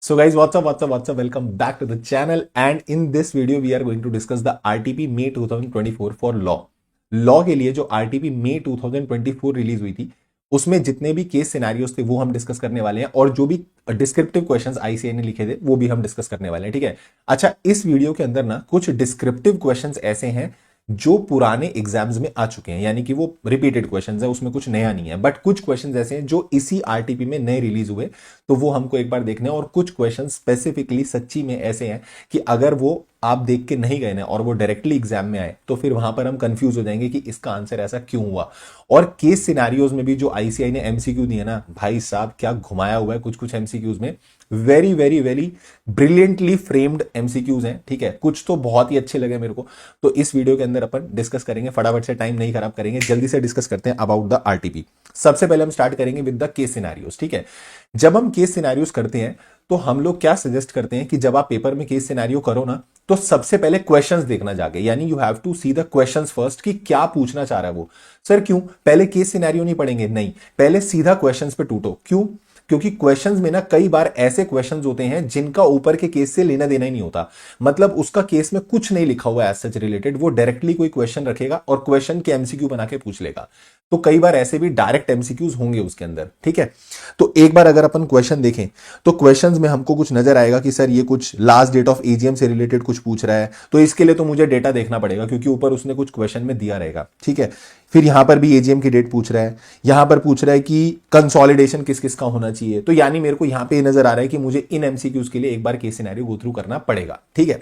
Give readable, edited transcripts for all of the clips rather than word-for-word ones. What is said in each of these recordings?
So guys, what's up? Welcome back to the channel. And in this video, we are going to discuss the RTP May 2024 for law. Law के लिए जो RTP May 2024 release हुई थी, उसमें जितने भी case scenarios थे वो हम डिस्कस करने वाले हैं, और जो भी डिस्क्रिप्टिव क्वेश्चंस आईसीआई ने लिखे थे वो भी हम डिस्कस करने वाले हैं। ठीक है। अच्छा, इस वीडियो के अंदर ना कुछ डिस्क्रिप्टिव क्वेश्चंस ऐसे हैं जो पुराने एग्जाम्स में आ चुके हैं, यानी कि वो रिपीटेड क्वेश्चंस है, उसमें कुछ नया नहीं है। बट कुछ क्वेश्चंस ऐसे हैं जो इसी आरटीपी में नए रिलीज हुए, तो वो हमको एक बार देखने हैं। और कुछ क्वेश्चंस स्पेसिफिकली सच्ची में ऐसे हैं कि अगर वो आप देख के नहीं गए ना और वो डायरेक्टली एग्जाम में आए तो फिर वहां पर हम कंफ्यूज हो जाएंगे कि इसका आंसर ऐसा क्यों हुआ। और केस सिनारियोज में भी जो आईसीआई ने एमसीक्यू दिए ना, भाई साहब क्या घुमाया हुआ है कुछ कुछ एमसीक्यूज में। Very very very brilliantly framed MCQs हैं। ठीक है, कुछ तो बहुत ही अच्छे लगे मेरे को। तो इस वीडियो के अंदर अपन डिस्कस करेंगे, फटाफट से टाइम नहीं खराब करेंगे, जल्दी से डिस्कस करते हैं अबाउट द आरटीपी। सबसे पहले हम स्टार्ट करेंगे विद द केस सिनारियोज। ठीक है, जब हम केस सिनारियोज करते हैं तो हम लोग क्या सजेस्ट करते हैं कि जब आप पेपर में केस सिनारियो करो ना, तो सबसे पहले क्वेश्चंस देखना जाके, यानी you have to see the questions first कि क्या पूछना चाह रहा है वो। सर क्यों पहले केस सिनेरियो नहीं पढ़ेंगे? नहीं, पहले सीधा क्वेश्चंस पे टूटो। क्यों? क्योंकि क्वेश्चंस में ना कई बार ऐसे क्वेश्चंस होते हैं जिनका ऊपर के केस से लेना देना ही नहीं होता। मतलब उसका केस में कुछ नहीं लिखा हुआ है एज सच रिलेटेड, वो डायरेक्टली कोई क्वेश्चन रखेगा और क्वेश्चन के एमसीक्यू बना के पूछ लेगा। तो कई बार ऐसे भी डायरेक्ट एमसीक्यूज होंगे उसके अंदर। ठीक है, तो एक बार अगर अपन क्वेश्चन देखें तो क्वेश्चंस में हमको कुछ नजर आएगा कि सर ये कुछ लास्ट डेट ऑफ एजीएम से रिलेटेड कुछ पूछ रहा है, तो इसके लिए तो मुझे डेटा देखना पड़ेगा क्योंकि ऊपर उसने कुछ क्वेश्चन में दिया रहेगा। ठीक है, फिर यहां पर भी एजीएम की डेट पूछ रहा है, यहां पर पूछ रहा है कि कंसोलिडेशन किस किस का होना चाहिए। तो यानी मेरे को यहां पे नजर आ रहा है कि मुझे इन एमसीक्यूज के लिए एक बार केस सिनेरियो गो थ्रू करना पड़ेगा। ठीक है,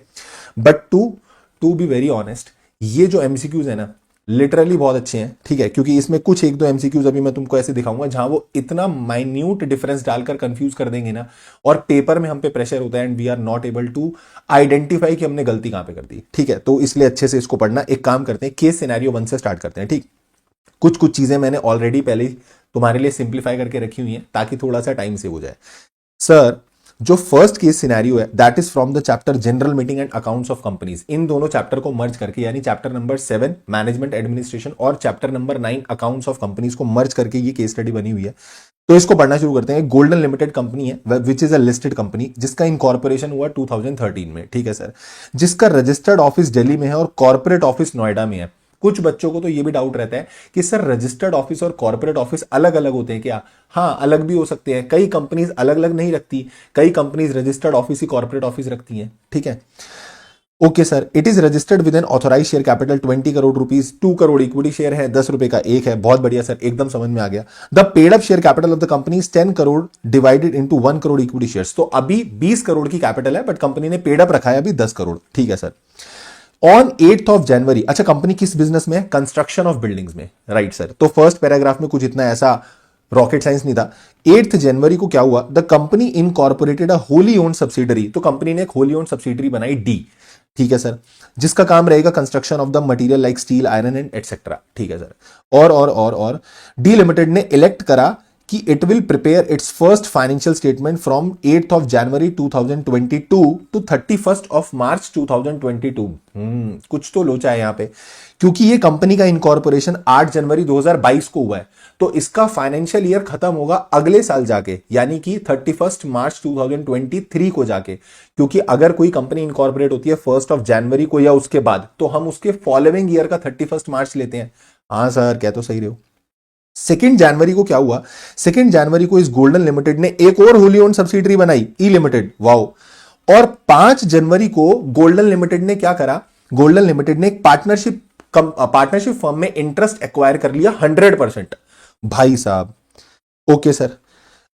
but to be very honest, ये जो एमसीक्यूज है ना लिटरली बहुत अच्छे हैं। ठीक है, क्योंकि इसमें कुछ एक दो एमसीक्यूज अभी मैं तुमको ऐसे दिखाऊंगा जहां वो इतना माइन्यूट डिफरेंस डालकर कंफ्यूज कर देंगे ना, और पेपर में हम पे प्रेशर होता है and we are not able to identify कि हमने गलती कहां पे कर दी। ठीक है, तो इसलिए अच्छे से इसको पढ़ना। एक काम करते हैं, केस सिनेरियो 1 से स्टार्ट करते हैं। ठीक, कुछ कुछ चीजें मैंने ऑलरेडी पहले ही तुम्हारे लिए सिंप्लीफाई करके रखी हुई हैं ताकि थोड़ा सा टाइम सेव हो जाए। सर, जो फर्स्ट केस सिनेरियो है that is from the chapter general meeting and accounts of companies. इन दोनों चैप्टर को मर्ज करके, यानी चैप्टर नंबर 7 मैनेजमेंट एडमिनिस्ट्रेशन और chapter number 9 accounts of companies को मर्ज करके ये केस स्टडी बनी हुई है। तो इसको पढ़ना शुरू करते हैं। गोल्डन लिमिटेड कंपनी है which is a listed company, जिसका इनकॉर्पोरेशन हुआ 2013 में। ठीक है सर, जिसका रजिस्टर्ड ऑफिस दिल्ली में है और कॉर्पोरेट ऑफिस नोएडा में है। कुछ बच्चों को तो ये भी डाउट रहता है कि सर रजिस्टर्ड ऑफिस और कॉर्पोरेट ऑफिस अलग अलग होते हैं क्या? हाँ, अलग भी हो सकते हैं। कई कंपनीज अलग अलग नहीं रखती, कई कंपनीज रजिस्टर्ड ऑफिस ही कॉर्पोरेट ऑफिस रखती हैं। ठीक है, okay sir, it is registered with an authorise share capital 20 crore rupees, 2 crore equity share है, 10 रुपए का एक है। बहुत बढ़िया सर, एकदम समझ में आ गया। The paid up share capital of the company is 10 crore divided into 1 crore equity shares. तो अभी 20 करोड़ की कैपिटल है, बट कंपनी ने पेड अप रखा है अभी 10 करोड़। ठीक है सर, ऑन 8th ऑफ जनवरी, अच्छा कंपनी किस बिजनेस में है? कंस्ट्रक्शन ऑफ बिल्डिंग्स में। राइट सर, तो फर्स्ट पैराग्राफ में कुछ इतना ऐसा रॉकेट साइंस नहीं था। 8th जनवरी को क्या हुआ? The company incorporated a wholly owned subsidiary. तो कंपनी ने एक होली ओन्ड सब्सिडरी बनाई, डी। ठीक है सर, जिसका काम रहेगा construction of the material like steel, iron and etcetera. ठीक है सर, और डी लिमिटेड ने इलेक्ट करा कि it will prepare its first financial statement from 8th of January 2022 to 31st of March 2022। कुछ तो लोचा है यहां पे, क्योंकि ये कंपनी का इनकॉर्पोरेशन 8 जनवरी 2022 को हुआ है, तो इसका फाइनेंशियल ईयर खत्म होगा अगले साल जाके, यानी कि 31st मार्च 2023 को जाके। क्योंकि अगर कोई कंपनी इनकॉर्पोरेट होती है 1st ऑफ जनवरी को या उसके बाद, तो हम उसके फॉलोइंग ईयर का 31st मार्च लेते हैं। हाँ सर, क्या तो सही रहे हो। 2 जनवरी को क्या हुआ? 2 जनवरी को इस गोल्डन लिमिटेड ने एक और होली ओन्ड सब्सिडरी बनाई, ई लिमिटेड। वाओ। और 5 जनवरी को गोल्डन लिमिटेड ने क्या करा? गोल्डन लिमिटेड ने एक पार्टनरशिप फर्म में इंटरेस्ट एक्वायर कर लिया 100%। भाई साहब, ओके सर,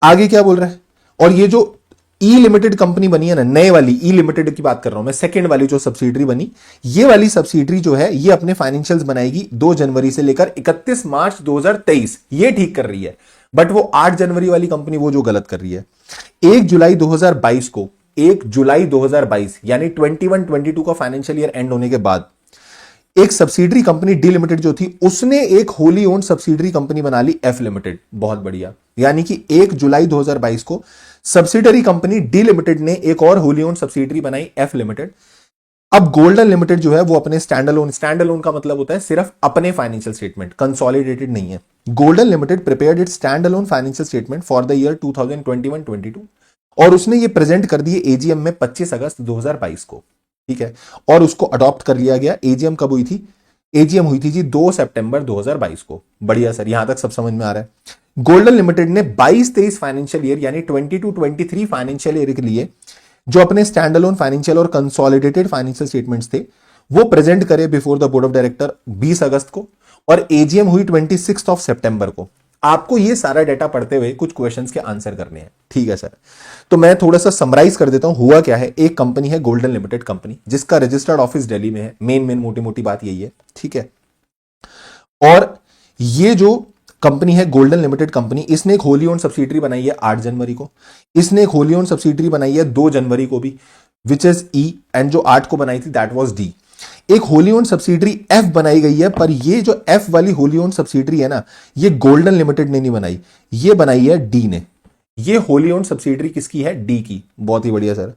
आगे क्या बोल रहा है? और ये जो ई लिमिटेड कंपनी बनी है ना, नए वाली ई लिमिटेड की बात कर रहा हूं मैं, सेकंड वाली जो सब्सिडरी बनी, ये वाली सब्सिडरी जो है ये अपने फाइनेंशियल्स बनाएगी 2 जनवरी से लेकर 31 मार्च 2023। ये ठीक कर रही है, बट वो 8 जनवरी वाली कंपनी वो जो गलत कर रही है। 1 जुलाई 2022 को, 1 जुलाई 2022 यानी 21-22 का फाइनेंशियल ईयर एंड होने के बाद, एक सब्सिडरी कंपनी डी लिमिटेड जो थी, उसने एक होली ओन्ड सब्सिडरी कंपनी बना ली, एफ लिमिटेड। बहुत बढ़िया, यानी कि 1 जुलाई 2022 को सब्सिडरी कंपनी डी लिमिटेड ने एक और होली ओन्ड सब्सिडरी बनाई, एफ लिमिटेड। अब गोल्डन लिमिटेड जो है वो अपने स्टैंड अलोन का मतलब होता है सिर्फ अपने फाइनेंशियल स्टेटमेंट, कंसोलिडेटेड नहीं है। Golden limited prepared it's stand alone financial statement for the year 2021-22 और उसने ये प्रेजेंट कर दिए एजीएम में 25 अगस्त 2022 को, ठीक है, और उसको अडॉप्ट कर लिया गया। एजीएम कब हुई थी? एजीएम हुई थी जी 2 सितंबर 2022 को। बढ़िया सर, यहां तक सब समझ में आ रहा है। गोल्डन लिमिटेड ने 22-23 फाइनेंशियल ईयर यानी 22-23 फाइनेंशियल ईयर के लिए जो अपने स्टैंड अलोन फाइनेंशियल और कंसोलिडेटेड फाइनेंशियल स्टेटमेंट्स थे वो प्रेजेंट करे before the board of director 20 अगस्त को, और एजीएम हुई 26 सितंबर को। आपको ये सारा डेटा पढ़ते हुए कुछ क्वेश्चंस के आंसर करने हैं, ठीक है सर। तो मैं थोड़ा सा समराइज कर देता हूं, हुआ क्या है। एक कंपनी है गोल्डन लिमिटेड कंपनी, जिसका रजिस्टर्ड ऑफिस दिल्ली में है। मेन मोटी मोटी बात यही है, ठीक है। और ये जो कंपनी है गोल्डन लिमिटेड कंपनी, इसने एक होली ओन सब्सिडरी बनाई है 8 जनवरी को। इसने एक होली ओन सब्सिडरी बनाई है 2 जनवरी को भी, विच इज ई, एंड जो 8 को बनाई थी दैट वाज डी। एक होली ओन सब्सिडरी एफ बनाई गई है, पर ये जो एफ वाली होली ओन सब्सिडरी है ना, ये गोल्डन लिमिटेड ने नहीं बनाई, ये बनाई है डी ने। ये होली ओन सब्सिडरी किसकी है? डी की। बहुत ही बढ़िया सर।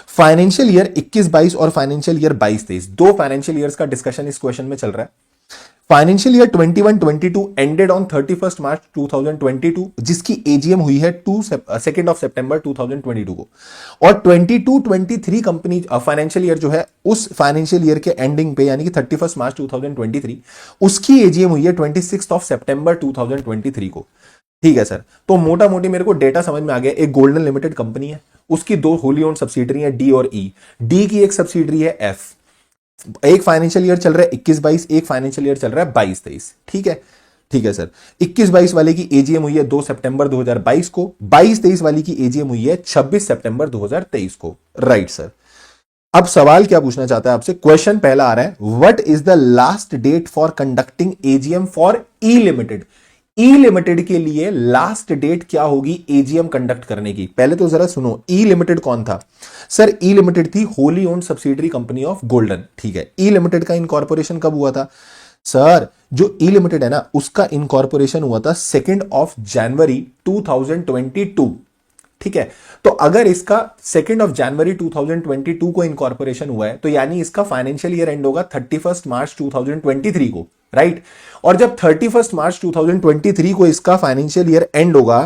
फाइनेंशियल ईयर 21-22 और फाइनेंशियल ईयर 22-23, दो फाइनेंशियल ईयर्स का डिस्कशन इस क्वेश्चन में चल रहा है। फाइनेंशियल ईयर 21-22 एंडेड ऑन 31 मार्च 2022, जिसकी एजीएम हुई है 2 सितंबर 2022 को। और 22-23 कंपनी फाइनेंशियल ईयर जो है, उस फाइनेंशियल ईयर के एंडिंग पे यानी कि 31 मार्च 2023, उसकी एजीएम हुई है 26 सितंबर 2023 को, ठीक है सर। तो मोटा मोटी मेरे को डेटा समझ में आ गया। एक गोल्डन लिमिटेड कंपनी है, उसकी दो होली ओन्ड सब्सिडरी है डी और ई। डी की एक सब्सिडरी है एफ। एक फाइनेंशियल ईयर चल रहा है 21-22, एक फाइनेंशियल ईयर चल रहा है 22-23, ठीक है, ठीक है सर। 21-22 वाले की एजीएम हुई है 2 सितंबर 2022 को, 22-23 वाली की एजीएम हुई है 26 सितंबर 2023 को, राइट सर। अब सवाल क्या पूछना चाहता है आपसे, क्वेश्चन पहला आ रहा है, what is the last date for conducting AGM for E limited. E limited के लिए लास्ट डेट क्या होगी एजीएम कंडक्ट करने की? पहले तो जरा सुनो, ई लिमिटेड कौन था सर? ई लिमिटेड थी wholly owned subsidiary company of golden, ठीक है। ई लिमिटेड का इनकॉर्पोरेशन कब हुआ था सर? जो ई लिमिटेड है ना, उसका इनकॉर्पोरेशन हुआ था 2 जनवरी 2022, ठीक है। तो अगर इसका 2 जनवरी 2022 को इनकॉर्पोरेशन हुआ है, तो यानी इसका फाइनेंशियल ईयर एंड होगा 31 मार्च 2023 को, राइट। और जब 31 मार्च 2023 को इसका फाइनेंशियल ईयर एंड होगा,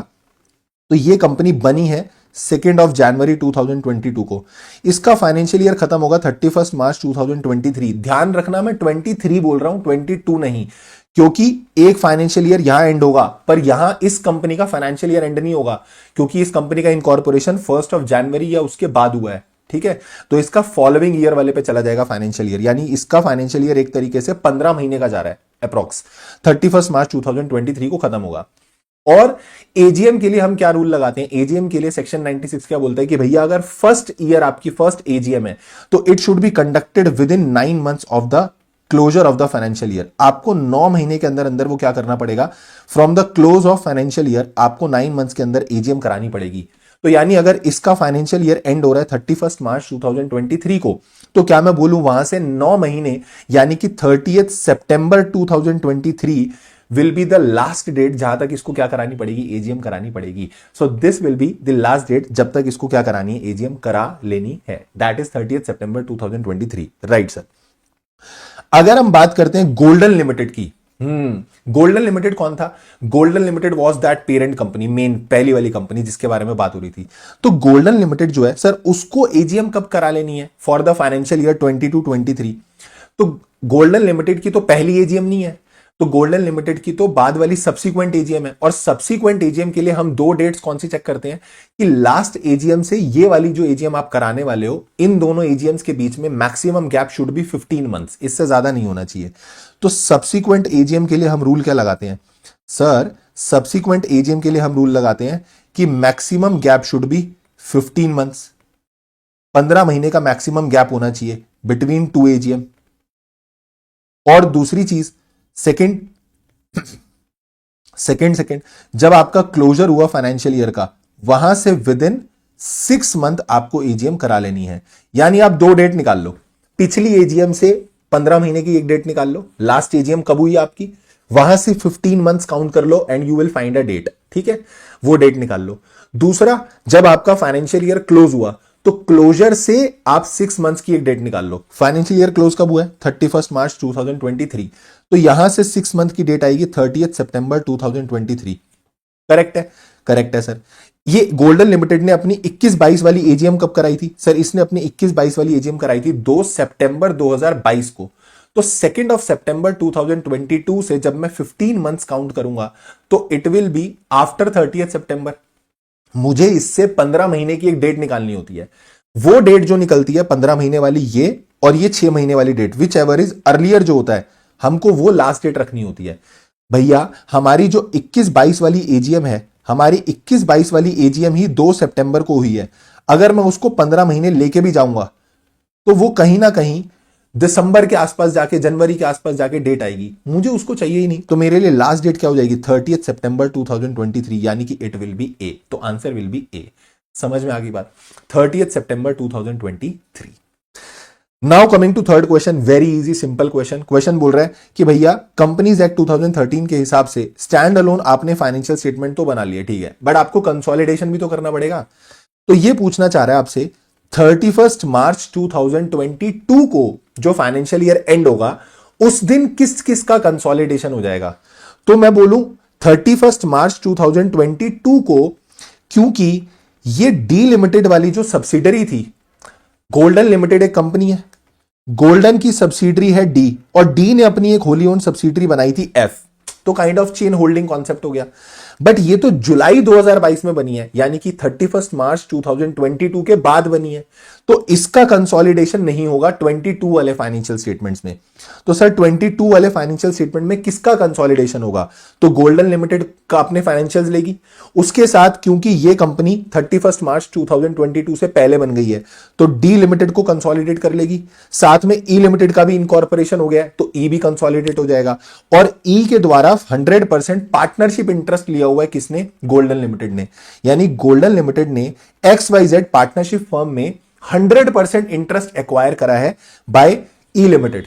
तो ये कंपनी बनी है 2 जनवरी 2022 को। इसका फाइनेंशियल ईयर खत्म होगा 31 मार्च 2023। ध्यान रखना मैं 23 बोल रहा हूं, 22 नहीं, क्योंकि एक फाइनेंशियल ईयर यहां एंड होगा, पर यहां इस कंपनी का फाइनेंशियल ईयर एंड नहीं होगा, क्योंकि इस कंपनी का इनकॉर्पोरेशन 1 जनवरी या उसके बाद हुआ है, ठीक है। तो इसका फॉलोइंग ईयर वाले पे चला जाएगा फाइनेंशियल ईयर, यानी इसका फाइनेंशियल ईयर एक तरीके से 15 महीने का जा रहा है अप्रॉक्स। 31 मार्च 2023 को खत्म होगा। और एजीएम के लिए हम क्या रूल लगाते हैं? एजीएम के लिए सेक्शन 96 क्या बोलता है कि भैया अगर फर्स्ट ईयर आपकी फर्स्ट एजीएम है, तो it should be conducted within 9 months of the closure of the financial year. आपको 9 महीने के अंदर अंदर वो क्या करना पड़ेगा? From the close of financial year आपको 9 मंथ्स के अंदर एजीएम करानी पड़ेगी। तो यानी अगर इसका फाइनेंशियल ईयर एंड हो रहा है 31 मार्च 2023 को, तो क्या मैं बोलूं वहां से 9 महीने यानी कि 30 सितंबर 2023 will be the last date जहां तक इसको क्या करानी पड़ेगी? एजीएम करानी पड़ेगी। So this will be the last date जब तक इसको क्या करानी है? एजीएम करा लेनी है, दैट इज 30 सितंबर 2023, राइट सर। अगर हम बात करते हैं गोल्डन लिमिटेड की, गोल्डन लिमिटेड कौन था? Golden limited was that parent company, main पहली वाली कंपनी जिसके बारे में बात हो रही थी। तो गोल्डन लिमिटेड जो है सर, उसको एजीएम कब करा लेनी है फॉर द फाइनेंशियल ईयर 22-23? तो गोल्डन लिमिटेड की तो पहली एजीएम नहीं है, तो गोल्डन लिमिटेड की तो बाद वाली सब्सिक्वेंट एजीएम है। और सब्सिक्वेंट एजीएम के लिए हम दो डेट्स कौन सी चेक करते हैं कि लास्ट एजीएम से ये वाली जो एजीएम आप कराने वाले हो, इन दोनों एजीएम्स के बीच में maximum gap should be 15 months, इससे ज्यादा नहीं होना चाहिए। तो सब्सिक्वेंट एजीएम के लिए हम रूल क्या लगाते हैं सर? सब्सिक्वेंट एजीएम के लिए हम रूल लगाते हैं कि maximum gap should be 15 months, 15 महीने का मैक्सिमम गैप होना चाहिए बिटवीन टू एजीएम। और दूसरी चीज, सेकंड जब आपका क्लोजर हुआ फाइनेंशियल ईयर का, वहां से विद इन 6 मंथ आपको एजीएम करा लेनी है। यानी आप दो डेट निकाल लो, पिछली एजीएम से 15 महीने की एक डेट निकाल लो, लास्ट एजीएम कब हुई आपकी, वहां से 15 मंथ्स काउंट कर लो and you will find a date, ठीक है, वो डेट निकाल लो। दूसरा, जब आपका फाइनेंशियल ईयर क्लोज हुआ, तो क्लोजर से आप 6 मंथ्स की एक डेट निकाल लो। फाइनेंशियल ईयर क्लोज कब हुआ है? 31 मार्च 2023। तो यहां से 6 मंथ की डेट आएगी 30 सितंबर 2023, करेक्ट है। करेक्ट है सर। ये गोल्डन लिमिटेड ने अपनी 21-22 वाली एजीएम कब कराई थी सर? इसने अपनी 21-22 वाली एजीएम कराई थी 2 सितंबर 2022 को। तो 2 सितंबर 2022 से जब मैं 15 मंथ्स काउंट करूंगा तो इट विल बी आफ्टर 30 सितंबर। मुझे इससे 15 महीने की एक डेट निकालनी होती है। वो डेट जो निकलती है 15 महीने वाली, ये और ये 6 महीने वाली date, whichever is earlier जो होता है, हमको वो लास्ट डेट रखनी होती है। भैया हमारी जो 21-22 वाली एजीएम है, हमारी 21-22 वाली एजीएम ही 2 सितंबर को हुई है। अगर मैं उसको 15 महीने लेके भी जाऊंगा तो वो कहीं ना कहीं दिसंबर के आसपास जाके, जनवरी के आसपास जाके डेट आएगी। मुझे उसको चाहिए ही नहीं, तो मेरे लिए लास्ट डेट क्या हो जाएगी? 30 सितंबर 2023, यानी कि इट विल बी ए। तो आंसर विल बी ए। समझ में आ गई बात? 30 सितंबर 2023। Now coming to third question, very easy simple question. Question बोल रहा है कि भैया कंपनीज एक्ट 2013 के हिसाब से स्टैंड अलोन आपने फाइनेंशियल स्टेटमेंट तो बना लिया, ठीक है, बट आपको कंसोलिडेशन भी तो करना पड़ेगा। तो ये पूछना चाह रहा है आपसे 31 मार्च 2022 को जो फाइनेंशियल ईयर एंड होगा उस दिन किस किस का कंसोलिडेशन हो जाएगा। तो मैं बोलूं 31 मार्च 2022 को, क्योंकि ये डी लिमिटेड वाली जो सब्सिडरी थी, गोल्डन लिमिटेड एक कंपनी है, गोल्डन की सब्सिडरी है डी, और डी ने अपनी एक होली ओन सब्सिडरी बनाई थी एफ। तो kind of chain holding concept हो गया। बट ये तो जुलाई 2022 में बनी है, यानी कि 31 मार्च 2022 के बाद बनी है, तो इसका कंसोलिडेशन नहीं होगा 22 वाले फाइनेंशियल स्टेटमेंट्स में। तो सर 22 वाले फाइनेंशियल स्टेटमेंट में किसका कंसोलिडेशन होगा? तो गोल्डन लिमिटेड का अपने फाइनेंशियल्स लेगी, उसके साथ क्योंकि ये कंपनी 31 मार्च 2022 से पहले बन गई है तो डी लिमिटेड को कंसोलिडेट कर लेगी, साथ में ई लिमिटेड का भी इनकॉर्पोरेशन हो गया है तो ई भी कंसोलिडेट हो जाएगा, और ई के द्वारा 100% पार्टनरशिप इंटरेस्ट लिया हुआ है किसने? गोल्डन लिमिटेड ने। यानी गोल्डन लिमिटेड ने XYZ पार्टनरशिप फर्म में 100% इंटरेस्ट एक्वायर करा है बाय ई लिमिटेड।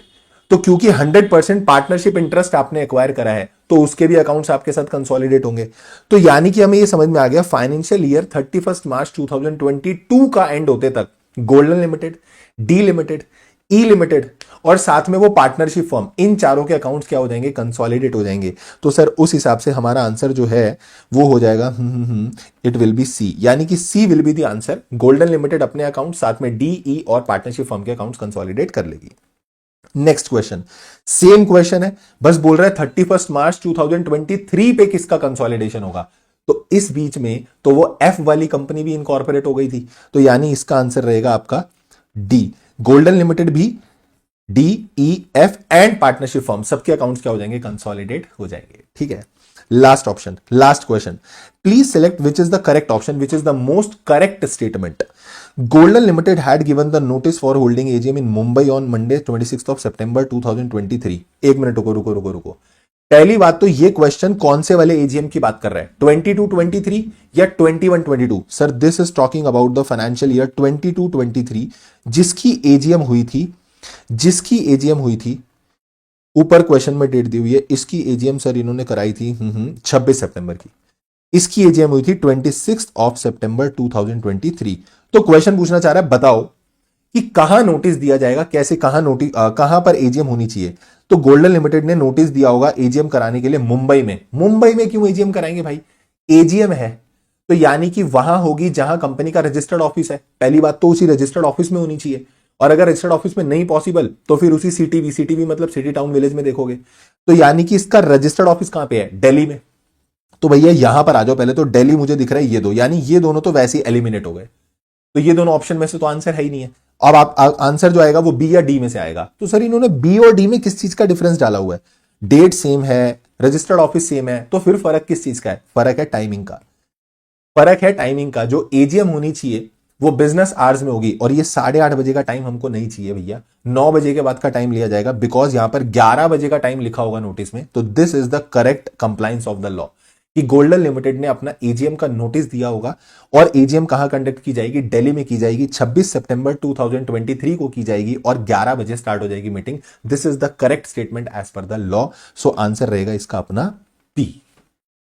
तो क्योंकि 100% पार्टनरशिप इंटरेस्ट आपने एक्वायर करा है तो उसके भी अकाउंट्स आपके साथ कंसोलिडेट होंगे। तो यानी कि हमें यह समझ में आ गया फाइनेंशियल ईयर 31 मार्च 2022 का एंड होते तक golden limited, D limited, E limited और साथ में वो पार्टनरशिप फर्म, इन चारों के अकाउंट्स क्या हो जाएंगे? कंसोलिडेट हो जाएंगे। तो सर उस हिसाब से हमारा आंसर जो है वो हो जाएगा इट विल बी सी, यानी कि C will be the answer. Golden limited अपने अकाउंट, साथ में डी, ई और पार्टनरशिप फर्म के अकाउंट्स कंसोलिडेट कर लेगी। नेक्स्ट क्वेश्चन, सेम क्वेश्चन है, बस बोल रहा है 31 मार्च 2023 पे किसका कंसोलिडेशन होगा। तो इस बीच में तो वो एफ वाली कंपनी भी इनकॉर्पोरेट हो गई थी, तो यानी इसका आंसर रहेगा आपका डी। गोल्डन लिमिटेड भी, D, E, F and partnership firm सबके अकाउंट्स क्या हो जाएंगे? कंसोलिडेट हो जाएंगे। ठीक है, last option, last question, please select which is the correct option, which is the most correct statement. Golden Limited had given the notice for holding AGM in Mumbai on Monday 26th of September 2023। एक minute रुको रुको रुको रुको। पहली बात तो ये question कौन से वाले एजीएम की बात कर रहा है? 22-23 या 21-22? Sir this is talking about the financial year 22-23 जिसकी एजीएम हुई थी, जिसकी एजीएम हुई थी, ऊपर क्वेश्चन में डेट दी हुई है, इसकी एजीएम सर इन्होंने कराई थी 26 सितंबर की, इसकी एजीएम हुई थी 26 ऑफ सितंबर 2023। तो क्वेश्चन पूछना चाह रहा है बताओ कि कहां नोटिस दिया जाएगा, कैसे, कहां पर एजीएम होनी चाहिए। तो गोल्डन लिमिटेड ने नोटिस दिया होगा एजीएम कराने के लिए मुंबई में। मुंबई में क्यों एजीएम कराएंगे भाई? एजीएम है तो यानी कि वहां होगी जहां कंपनी का रजिस्टर्ड ऑफिस है। पहली बात तो उसी रजिस्टर्ड ऑफिस में होनी चाहिए, और अगर रजिस्टर्ड ऑफिस में नहीं पॉसिबल तो फिर उसी सीटीवी मतलब सिटी टाउन विलेज में देखोगे। तो यानी कि इसका रजिस्टर्ड ऑफिस कहां पे है? दिल्ली में। तो भैया यहां पर आ जाओ पहले, तो दिल्ली मुझे दिख रहा है ये दो, यानी ये दोनों तो वैसे ही एलिमिनेट हो गए, तो ये दोनों ऑप्शन में से तो आंसर है ही नहीं है। अब आप आंसर जो आएगा वो बी या डी में से आएगा। तो सर इन्होंने बी और डी में किस चीज का डिफरेंस डाला हुआ है? डेट सेम है, रजिस्टर्ड ऑफिस सेम है, तो फिर फर्क किस चीज का है? फर्क है टाइमिंग का। फर्क है टाइमिंग का। जो एजीएम होनी चाहिए वो बिजनेस आवर्स में होगी, और ये 8:30 बजे का टाइम हमको नहीं चाहिए भैया, 9 बजे के बाद का टाइम लिया जाएगा, बिकॉज यहां पर 11 बजे का टाइम लिखा होगा नोटिस में। तो this is the correct compliance of the law कि गोल्डन लिमिटेड ने अपना एजीएम का नोटिस दिया होगा, और एजीएम कहां कंडक्ट की जाएगी? दिल्ली में की जाएगी, 26 सितंबर 2023 को की जाएगी, और 11 बजे स्टार्ट हो जाएगी meeting. This is the correct statement as per the law. So answer रहेगा इसका अपना पी।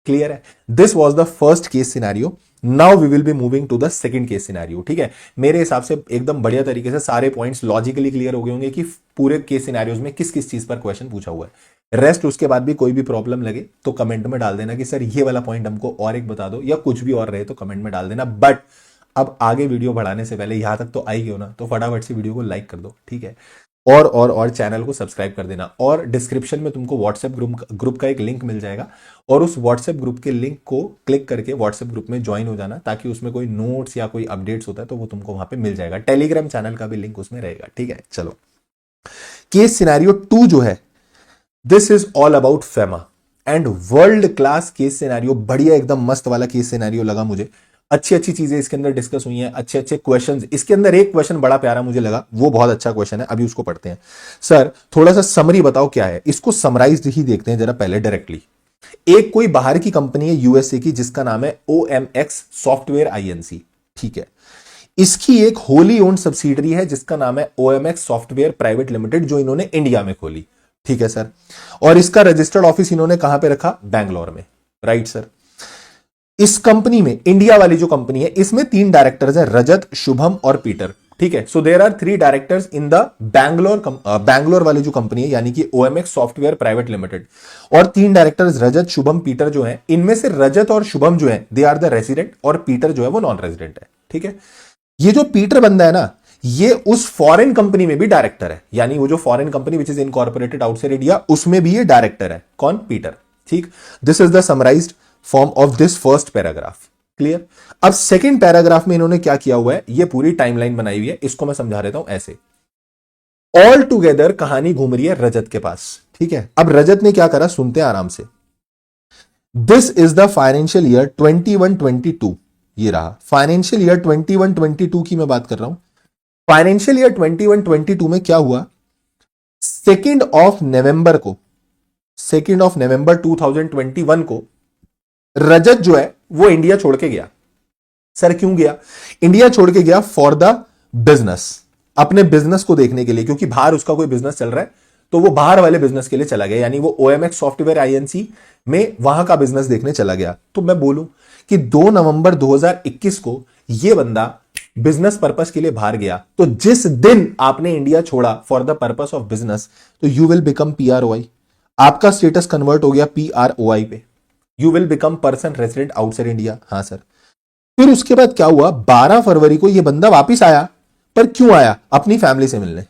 क्लियर है? This was the first case scenario. Now we will be moving to the second case scenario. ठीक है, मेरे हिसाब से एकदम बढ़िया तरीके से सारे पॉइंट्स लॉजिकली क्लियर हो गए होंगे कि पूरे केस सिनेरियोज में किस किस चीज पर क्वेश्चन पूछा हुआ है। रेस्ट उसके बाद भी कोई भी प्रॉब्लम लगे तो कमेंट में डाल देना कि सर ये वाला पॉइंट हमको और एक बता दो, या कुछ भी और रहे तो कमेंट में डाल देना। बट अब आगे वीडियो बढ़ाने से पहले यहां तक तो आई क्यों ना, तो फटाफट से वीडियो को लाइक कर दो, ठीक है, और चैनल को सब्सक्राइब कर देना। और डिस्क्रिप्शन में तुमको व्हाट्सएप ग्रुप का एक लिंक मिल जाएगा, और उस व्हाट्सएप ग्रुप के लिंक को क्लिक करके व्हाट्सएप ग्रुप में ज्वाइन हो जाना, ताकि उसमें कोई नोट्स या कोई अपडेट्स होता है तो वो तुमको वहां पे मिल जाएगा। टेलीग्राम चैनल का भी लिंक उसमें रहेगा, ठीक है। चलो, केस सिनेरियो 2 जो है, this is all about FEMA and world class case scenario. बढ़िया एकदम मस्त वाला केस सिनेरियो लगा मुझे। अच्छी अच्छी चीजें इसके अंदर डिस्कस हुई हैं, अच्छे अच्छे क्वेश्चंस। इसके अंदर एक क्वेश्चन बड़ा प्यारा मुझे लगा, वो बहुत अच्छा क्वेश्चन है, अभी उसको पढ़ते हैं। सर थोड़ा सा समरी बताओ क्या है, इसको समराइज ही देखते हैं जरा पहले डायरेक्टली। एक कोई बाहर की कंपनी है यूएसए की, जिसका नाम है OMX सॉफ्टवेयर आईएनसी, ठीक है। इसकी एक होली ओन्ड सब्सिडरी है जिसका नाम है OMX सॉफ्टवेयर प्राइवेट लिमिटेड, जो इन्होंने इंडिया में खोली, ठीक है सर। और इसका रजिस्टर्ड ऑफिस इन्होंने कहां पे रखा, बैंगलोर में, राइट सर। इस कंपनी में, इंडिया वाली जो कंपनी है, इसमें 3 डायरेक्टर्स हैं, रजत, शुभम और पीटर, ठीक है। So there are 3 directors in the Bangalore वाली जो कंपनी है, यानी कि OMX सॉफ्टवेयर प्राइवेट लिमिटेड। और 3 डायरेक्टर्स रजत, शुभम, पीटर जो हैं, इनमें से रजत और शुभम जो हैं दे आर द रेजिडेंट, और पीटर जो है वो नॉन रेजिडेंट है, ठीक है। ये जो पीटर बंदा है ना, ये उस फॉरेन कंपनी में भी डायरेक्टर है, यानी वो जो foreign company which is incorporated outside India, उसमें भी ये डायरेक्टर है। कौन, पीटर, ठीक। This is the summarised form of this first paragraph, clear. अब सेकंड पैराग्राफ में इन्होंने क्या किया हुआ है, ये पूरी टाइमलाइन बनाई हुई है, इसको मैं समझा देता हूं ऐसे। ऑल टुगेदर कहानी घूम रही है रजत के पास, ठीक है। अब रजत ने क्या करा, सुनते हैं आराम से। This is the financial year 21-22, ये रहा फाइनेंशियल ईयर 21-22 की मैं बात कर रहा हूं। फाइनेंशियल ईयर 21-22 में क्या हुआ, 2 नवंबर को, 2 नवंबर 2021 को रजत जो है वो इंडिया छोड़ के गया। सर क्यों गया, इंडिया छोड़ के गया फॉर द बिजनेस, अपने बिजनेस को देखने के लिए, क्योंकि बाहर उसका कोई बिजनेस चल रहा है, तो वो बाहर वाले बिजनेस के लिए चला गया, यानी वो OMX सॉफ्टवेयर आईएनसी में वहां का बिजनेस देखने चला गया। तो मैं बोलूं कि 2 नवंबर 2021 को ये बंदा बिजनेस पर्पस के लिए बाहर गया, तो जिस दिन आपने इंडिया छोड़ा for the purpose of business, तो यू विल बिकम PROI, आपका स्टेटस कन्वर्ट हो गया PROI पे, you will become person resident outside India. हाँ सर। फिर उसके बाद क्या हुआ, 12 फरवरी को यह बंदा वापिस आया, पर क्यों आया, अपनी फैमिली से मिलने।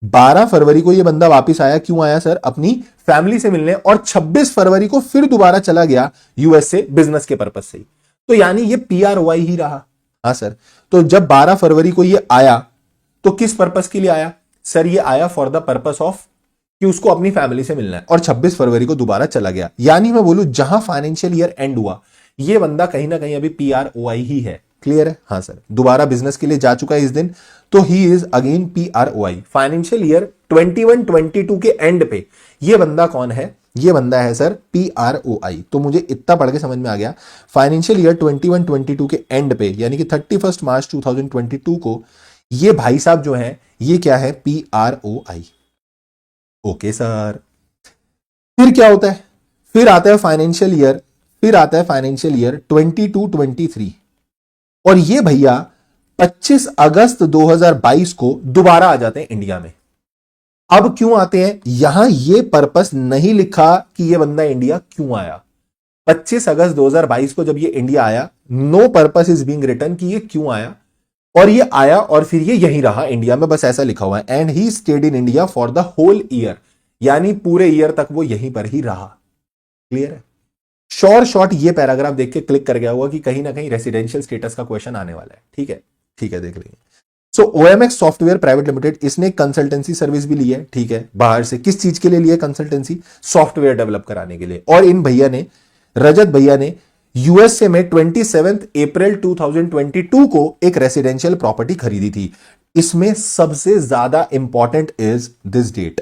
12 फरवरी को यह बंदा वापिस आया, क्यों आया सर, अपनी फैमिली से मिलने। और 26 फरवरी को फिर दोबारा चला गया यूएस से बिजनेस के पर्पस से ही, तो यानी ये PROI ही रहा। हाँ सर। तो जब 12 फरवरी को ये आया तो किस पर्पस के लिए आया सर, ये आया फॉर द पर्पस ऑफ कि उसको अपनी फैमिली से मिलना है, और 26 फरवरी को दोबारा चला गया। यानी मैं बोलूं जहां फाइनेंशियल ईयर एंड हुआ, ये बंदा कहीं ना कहीं अभी PROI ही है, क्लियर है। हाँ सर, दोबारा बिजनेस के लिए जा चुका है इस दिन, तो he is again PROI। Financial year 21-22 के एंड पे ये बंदा कौन है, ये बंदा है सर PROI। तो मुझे इतना पढ़ के समझ में आ गया, फाइनेंशियल ईयर 21-22 के एंड पे, यानी कि 31 मार्च 2022 को ये भाई साहब जो है, ये क्या है, PROI। Okay sir. फिर क्या होता है, फिर आता है फाइनेंशियल ईयर, फिर आता है फाइनेंशियल ईयर 22-23, और ये भैया 25 अगस्त 2022 को दोबारा आ जाते हैं इंडिया में। अब क्यों आते हैं, यहां ये पर्पस नहीं लिखा कि ये बंदा इंडिया क्यों आया। 25 अगस्त 2022 को जब ये इंडिया आया, no purpose is being written कि ये क्यों आया, और ये आया और फिर ये यहीं रहा इंडिया में, बस ऐसा लिखा हुआ है। And he stayed in India for the whole year, यानी पूरे ईयर तक वो यहीं पर ही रहा, क्लियर है। शॉर्ट ये पैराग्राफ देख के क्लिक कर गया हुआ कि कहीं ना कहीं रेसिडेंशियल स्टेटस का क्वेश्चन आने वाला है, ठीक है, ठीक है, देख लेंगे। सो OMX सॉफ्टवेयर प्राइवेट लिमिटेड, इसने कंसल्टेंसी सर्विस भी ली है, ठीक है, बाहर से। किस चीज के लिए ली है कंसल्टेंसी, सॉफ्टवेयर डेवलप कराने के लिए। और इन भैया ने, रजत भैया ने यूएसए में 27 अप्रैल 2022 को एक रेसिडेंशियल प्रॉपर्टी खरीदी थी। इसमें सबसे ज्यादा इंपॉर्टेंट इज दिस डेट।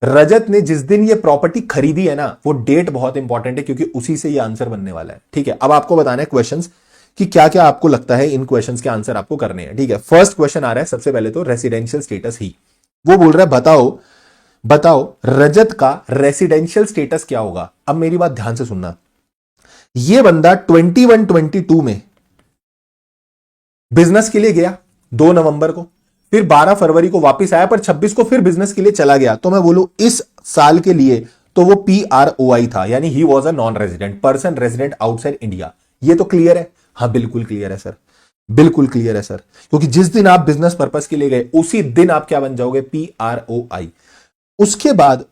रजत ने जिस दिन ये प्रॉपर्टी खरीदी है ना, वो डेट बहुत इंपॉर्टेंट है, क्योंकि उसी से ये आंसर बनने वाला है, ठीक है। अब आपको बताना है क्वेश्चंस कि क्या क्या आपको लगता है इन क्वेश्चंस के आंसर आपको करने हैं, ठीक है। फर्स्ट क्वेश्चन आ रहा है सबसे पहले तो, रेसिडेंशियल स्टेटस ही, वो बोल रहा है बताओ रजत का रेसिडेंशियल स्टेटस क्या होगा। अब मेरी बात ध्यान से सुनना, ये बंदा 21-22 में बिजनेस के लिए गया 2 नवंबर को, फिर 12 फरवरी को वापस आया, पर 26 को फिर बिजनेस के लिए चला गया। तो मैं बोलूं इस साल के लिए तो वो PROI था, यानी he was a non resident person resident outside India. ये तो क्लियर है? हाँ बिल्कुल क्लियर है सर, बिल्कुल क्लियर है सर, क्योंकि जिस दिन आप बिजनेस पर्पस के लिए गए उसी दिन आप क्या बन जाओगे? PROI। उसके बाद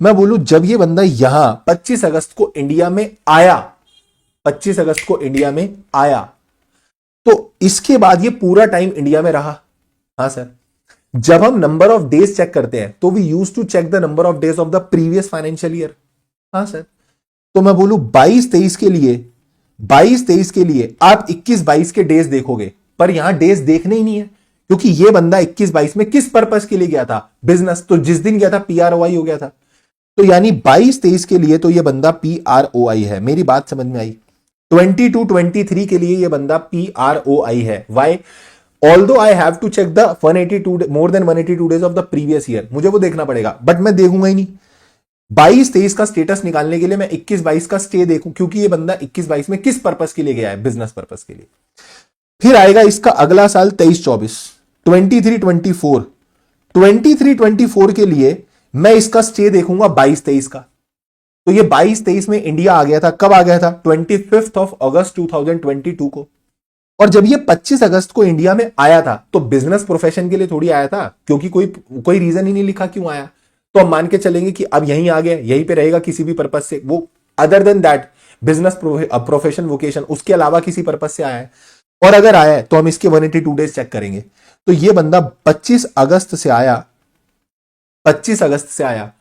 मैं बोलूं, जब ये बंदा यहां 25 अगस्त को इंडिया में आया, 25 अगस्त को इंडिया में आया, तो इसके बाद ये पूरा टाइम इंडिया में रहा। हाँ सर। जब हम नंबर ऑफ डेज चेक करते हैं तो we use to check the number of days of the previous financial year. हाँ सर। तो मैं बोलूं 22-23 के लिए, 22-23 के लिए आप 21-22 के डेज देखोगे, पर यहां डेज देखने ही नहीं है, क्योंकि ये बंदा 21-22 में किस पर्पस के लिए गया था? बिजनेस। तो जिस दिन गया था PROI हो गया था। तो यानी 22-23 के लिए तो ये बंदा PROI है। मेरी बात समझ में आई? 22-23 के लिए ये बंदा PROI है। Why? Although I have to check the 182 more than 182 days of the previous year, मुझे वो देखना पड़ेगा, बट मैं देखूंगा ही नहीं। 22-23 का स्टेटस निकालने के लिए मैं 21-22 का स्टे देखूं, क्योंकि ये बंदा 21-22 में किस पर्पस के लिए गया है? बिजनेस पर्पस के लिए। फिर आएगा इसका अगला साल 23-24, 23-24, 23-24 के लिए मैं इसका स्टे देखूंगा 22-23 का। तो ये 22-23 में इंडिया आ गया था। कब आ गया था? 25 अगस्त 2022 को। और जब ये 25 अगस्त को इंडिया में आया था तो बिजनेस प्रोफेशन के लिए थोड़ी आया था, क्योंकि कोई रीजन ही नहीं लिखा क्यों आया। तो हम मान के चलेंगे कि अब यहीं आ गया, यहीं पे रहेगा किसी भी पर्पस से, वो other than that business profession vocation, उसके अलावा किसी पर्पस से आया है। और अगर आया है तो हम इसके 182 डेज चेक करेंगे। तो ये बंदा 25 अगस्त से आया, 25 अगस्त से आया,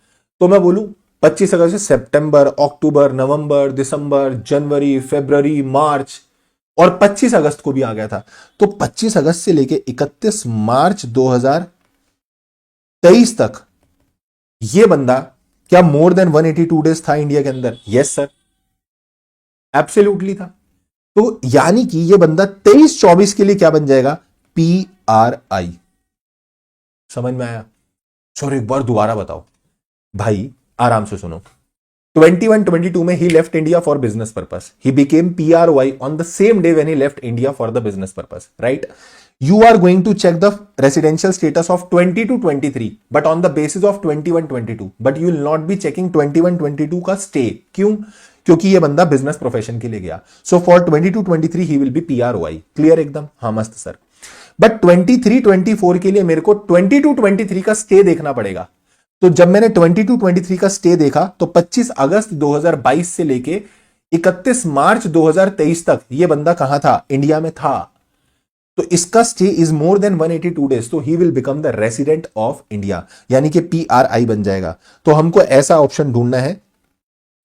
तो मैं बोलूं 25 अगस्त से सितंबर, अक्टूबर, नवंबर, दिसंबर, जनवरी, फरवरी, मार्च, और 25 अगस्त को भी आ गया था। तो 25 अगस्त से लेके 31 मार्च 2023 तक ये बंदा क्या मोर देन 182 डेज था इंडिया के अंदर? यस सर, एब्सोल्युटली था। तो यानी कि ये बंदा 23-24 के लिए क्या बन जाएगा? PRI। समझ में आया? सर एक बार दोबारा बताओ भाई, आराम से सुनो। 21-22 में he left India for business purpose. He became PROI on the same day when he left India for the business purpose, right? You are going to check the residential status of 22-23, but on the basis of 21-22. But you will not be checking 21-22 का stay. क्यों? क्योंकि ये बंदा business profession के लिए गया। So for 22-23 he will be PROI। Clear एकदम? हाँ मस्त सर। बट 23-24 के लिए मेरे को 22-23 का स्टे देखना पड़ेगा। तो जब मैंने 22-23 का स्टे देखा तो 25 अगस्त 2022 से लेके 31 मार्च 2023 तक ये बंदा कहां था? इंडिया में था। तो इसका stay is more than 182 days, तो he will become the resident of India, यानी कि PRI बन जाएगा। तो हमको ऐसा ऑप्शन ढूंढना है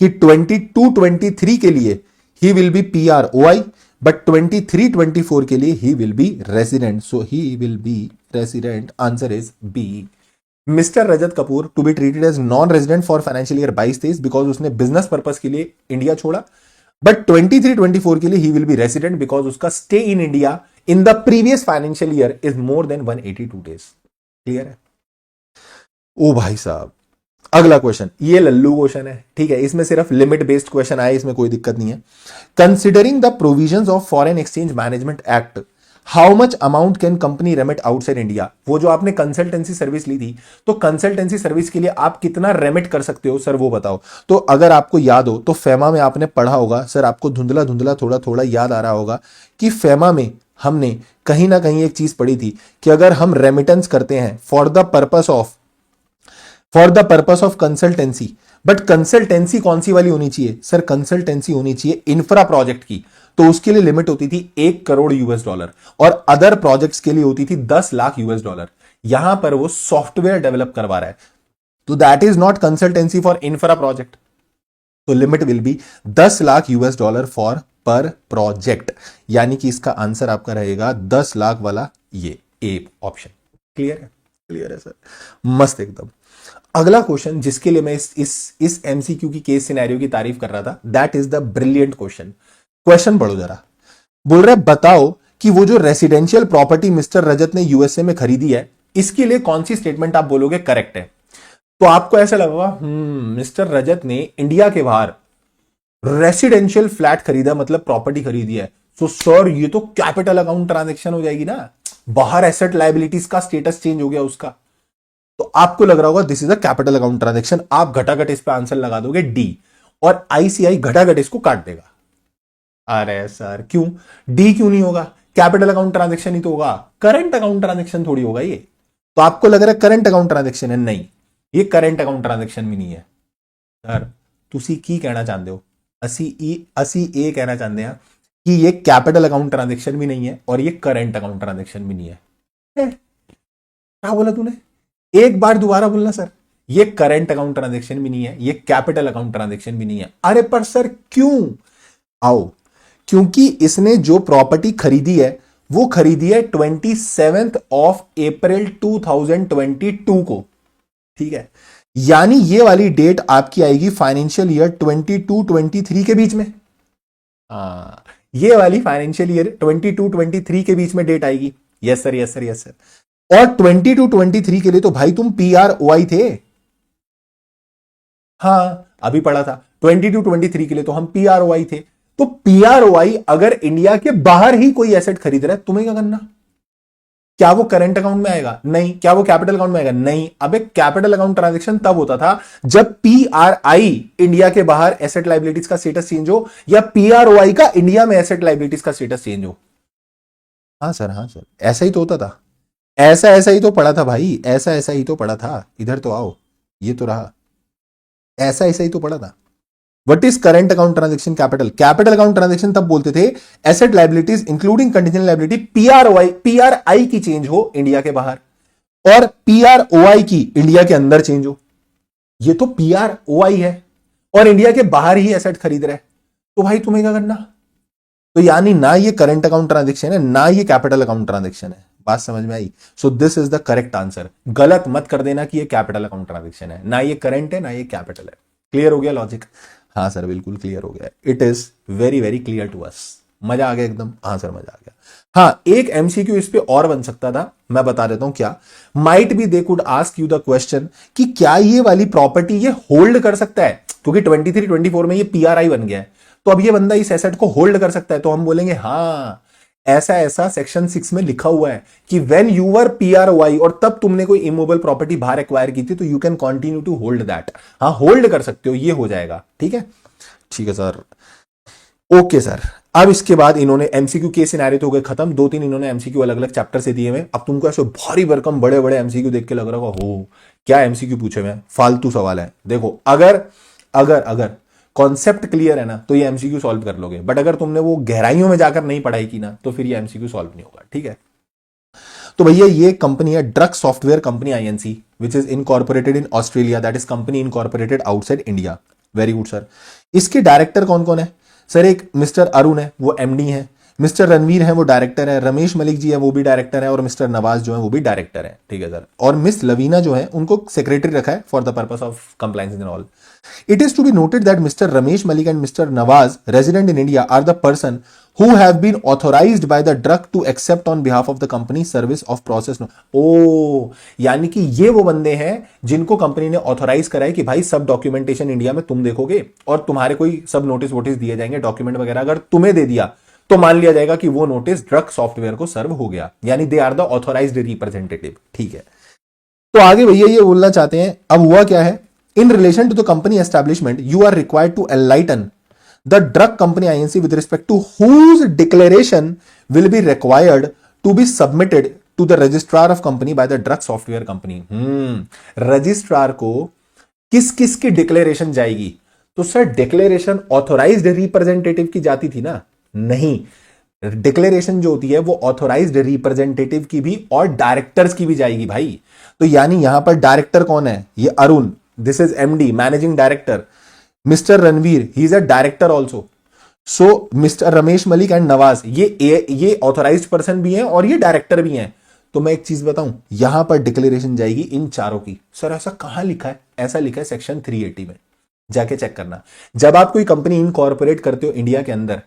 कि 22-23 के लिए he will be PROI, but 23-24 के लिए he will be resident. So he will be resident. Answer is B. Mister Rajat Kapoor to be treated as non resident for financial year 22-23 because उसने बिजनेस पर्पस के लिए इंडिया छोड़ा, but 23-24 के लिए he will be resident because उसका stay in India in the previous financial year is more than 182 days. Clear है? ओ भाई साहब, अगला क्वेश्चन ये लल्लू क्वेश्चन है, ठीक है, इसमें सिर्फ लिमिट बेस्ड क्वेश्चन आए, इसमें कोई दिक्कत नहीं है। Considering the provisions of foreign exchange management act, how much amount can company remit outside India? वो जो आपने कंसल्टेंसी सर्विस ली थी, तो कंसल्टेंसी सर्विस के लिए आप कितना रेमिट कर सकते हो सर, वो बताओ। तो अगर आपको याद हो तो फेमा में आपने पढ़ा होगा सर, आपको धुंधला धुंधला थोड़ा थोड़ा याद आ रहा होगा कि फेमा में हमने कहीं ना कहीं एक चीज पढ़ी थी कि अगर हम रेमिटेंस करते हैं for the purpose of consultancy, but consultancy कौन सी वाली होनी चाहिए सर? कंसल्टेंसी होनी चाहिए इंफ्रा प्रोजेक्ट की, तो उसके लिए लिमिट होती थी $1 करोड़, और अदर प्रोजेक्ट्स के लिए होती थी $10 लाख। यहां पर वो सॉफ्टवेयर डेवलप करवा रहा है, तो that is not consultancy for infra project. तो limit will be $10 lakh for per project, यानी कि इसका आंसर आपका रहेगा 10 लाख वाला, ये ए ऑप्शन। क्लियर है? क्लियर है सर, मस्त एकदम। अगला क्वेश्चन जिसके लिए मैं इस MCQ की केस सिनेरियो की तारीफ कर रहा था, that is the brilliant question. Question पढ़ो जरा। बोल रहे बताओ कि वो जो रेसिडेंशियल प्रॉपर्टी मिस्टर रजत ने USA में खरीदी है, इसके लिए कौन सी स्टेटमेंट आप बोलोगे करेक्ट है? तो आपको ऐसा लगेगा मिस्टर रजत ने इंडिया के बाहर रेसिडेंशियल फ्लैट खरीदा, मतलब प्रॉपर्टी खरीदी है, तो सर ये तो कैपिटल अकाउंट ट्रांजैक्शन हो जाएगी ना, बाहर एसेट लायबिलिटीज का स्टेटस चेंज हो गया उसका। तो आपको लग रहा होगा this is a capital account transaction, आप घटाघट इस पे आंसर लगा दोगे डी, और आईसीआई घटाघट इसको काट देगा। अरे सर क्यों, डी क्यों नहीं होगा? कैपिटल अकाउंट ट्रांजेक्शन ही तो होगा, करंट अकाउंट ट्रांजेक्शन थोड़ी होगा ये। तो आपको लग रहा है करंट अकाउंट ट्रांजेक्शन है, नहीं, ये करंट अकाउंट ट्रांजेक्शन भी नहीं है। सर ਤੁਸੀਂ ਕੀ ਕਹਿਣਾ ਚਾਹੁੰਦੇ ਹੋ? ਅਸੀਂ ਇਹ ਕਹਿਣਾ ਚਾਹੁੰਦੇ ਹਾਂ कि ये कैपिटल अकाउंट ट्रांजेक्शन भी नहीं है और ये करंट अकाउंट ट्रांजेक्शन भी नहीं है। क्या बोला तूने? एक बार दोबारा बोलना सर। ये करंट अकाउंट ट्रांजेक्शन भी नहीं है, ये कैपिटल अकाउंट ट्रांजेक्शन भी नहीं है। अरे पर सर क्यों? आओ, क्योंकि इसने जो प्रॉपर्टी खरीदी है वो खरीदी है 27 अप्रैल 2022 को, ठीक है, यानी ये वाली डेट आपकी आएगी फाइनेंशियल ईयर 22-23 के बीच में। हाँ, ये वाली फाइनेंशियल ईयर 22-23 के बीच में डेट आएगी। Yes sir, yes sir, yes sir. और 22-23 के लिए तो भाई तुम PROI थे। हाँ, अभी पढ़ा था 22-23 के लिए तो हम PROI थे। तो PROI अगर इंडिया के बाहर ही कोई एसेट खरीद रहा है, तुम्हें क्या करना? क्या वो करंट अकाउंट में आएगा? नहीं। क्या वो कैपिटल अकाउंट में आएगा? नहीं। अबे कैपिटल अकाउंट ट्रांजैक्शन तब होता था जब PRI इंडिया के बाहर एसेट लाइबिलिटीज का स्टेटस चेंज हो, या PROI का इंडिया में एसेट लाइबिलिटीज का स्टेटस चेंज हो। हाँ सर, हाँ सर, ऐसा ही तो होता था। ऐसा ही तो पढ़ा था भाई, ऐसा ही तो पढ़ा था। इधर तो आओ, ये तो रहा, ऐसा ही तो पढ़ा था। What is current account transaction capital? Capital account transaction तब बोलते थे asset liabilities including contingent liability PRI की चेंज हो इंडिया के बाहर, और PROI की इंडिया के अंदर चेंज हो। ये तो PROI है और इंडिया के बाहर ही एसेट खरीद रहा है, तो भाई तुम्हें क्या करना? तो यानी ना ये करंट अकाउंट ट्रांजेक्शन है, ना ये कैपिटल अकाउंट ट्रांजेक्शन है। बात समझ में आई? So this is the correct answer. गलत मत कर देना कि ये कैपिटल अकाउंट ट्रांजेक्शन है, ना ये करंट है ना ये कैपिटल है। क्लियर हो गया लॉजिक? हाँ सर, बिल्कुल क्लियर हो गया। It is very very clear to us. मजा आ गया एकदम? हाँ सर, मजा आ गया। हाँ, एक MCQ इस पे और बन सकता था, मैं बता देता हूं क्या। Might be they could ask you the question कि क्या ये वाली प्रॉपर्टी ये होल्ड कर सकता है, क्योंकि 23-24 में ये PRI बन गया है, तो अब ये बंदा इस एसेट को होल्ड कर सकता है। तो हम बोलेंगे हाँ, ऐसा सेक्शन 6 में लिखा हुआ है कि व्हेन यू वर PROI और तब तुमने कोई इमूवेबल प्रॉपर्टी बाहर एक्वायर की थी, तो you can continue to hold that. हाँ, होल्ड कर सकते हो, ये हो जाएगा। ठीक है, ठीक है सर, ओके सर। अब इसके बाद इन्होंने MCQ के सिनेरियो तो हो गए खत्म, 2-3 इन्होंने MCQ अलग अलग चैप्टर से दिए हुए। अब तुमको ऐसे भारी भरकम बड़े बड़े MCQ देख के लग रहा होगा हो क्या MCQ पूछे हुए, फालतू सवाल है। देखो, अगर अगर अगर कॉन्सेप्ट क्लियर है ना तो ये MCQ सॉल्व कर लोगे, बट अगर तुमने वो गहराइयों में जाकर नहीं पढ़ाई की ना, तो फिर ये MCQ सॉल्व नहीं होगा। ठीक है, तो भैया ये कंपनी है drug software company INC, which is incorporated in Australia, that is company incorporated outside India. Very good sir. इसके डायरेक्टर कौन कौन है? सर एक मिस्टर अरुण है, वो MD है, मिस्टर रणवीर है, वो डायरेक्टर है, रमेश मलिक जी है, वो भी डायरेक्टर है, और मिस्टर नवाज जो है वो भी डायरेक्टर है। ठीक है सर। और मिस लवीना जो है उनको सेक्रेटरी रखा है for the purpose of compliance and all. It is to be noted that Mr. Ramesh Malik and Mr. Nawaz, resident in India, are the person who have been authorized by the drug to accept on behalf of the company service of process. ओ, यानी कि ये वो बंदे हैं जिनको company ने authorise करा है कि भाई सब डॉक्यूमेंटेशन इंडिया में तुम देखोगे और तुम्हारे कोई सब नोटिस वोटिस दिए जाएंगे, डॉक्यूमेंट वगैरह अगर तुम्हें दे दिया तो मान लिया जाएगा कि वो नोटिस ड्रग सॉफ्टवेयर को सर्व हो गया, यानी they are the authorised representative. ठीक है, तो आगे भैया ये बोलना चाहते हैं, अब हुआ क्या है, in relation to the company establishment, you are required to enlighten the drug company INC with respect to whose declaration will be required to be submitted to the registrar of company by the drug software company. Registrar को किस किस की declaration जाएगी? तो sir declaration authorised representative की जाती थी ना? नहीं, डिक्लेरेशन जो होती है वो ऑथोराइज्ड रिप्रेजेंटेटिव की भी और डायरेक्टर्स की भी जाएगी भाई। तो यानी यहां पर डायरेक्टर कौन है? ये Arun, this is MD, managing director. Mr. Ranveer, he is a director also. So Mr. Ramesh Malik and Nawaz, ये authorized person भी हैं और ये डायरेक्टर भी हैं। तो मैं एक चीज बताऊं, यहां पर डिक्लेरेशन जाएगी इन चारों की। सर ऐसा कहां लिखा है? ऐसा लिखा है सेक्शन 380 में, जाके चेक करना। जब आप कोई कंपनी इनकॉर्पोरेट करते हो इंडिया के अंदर,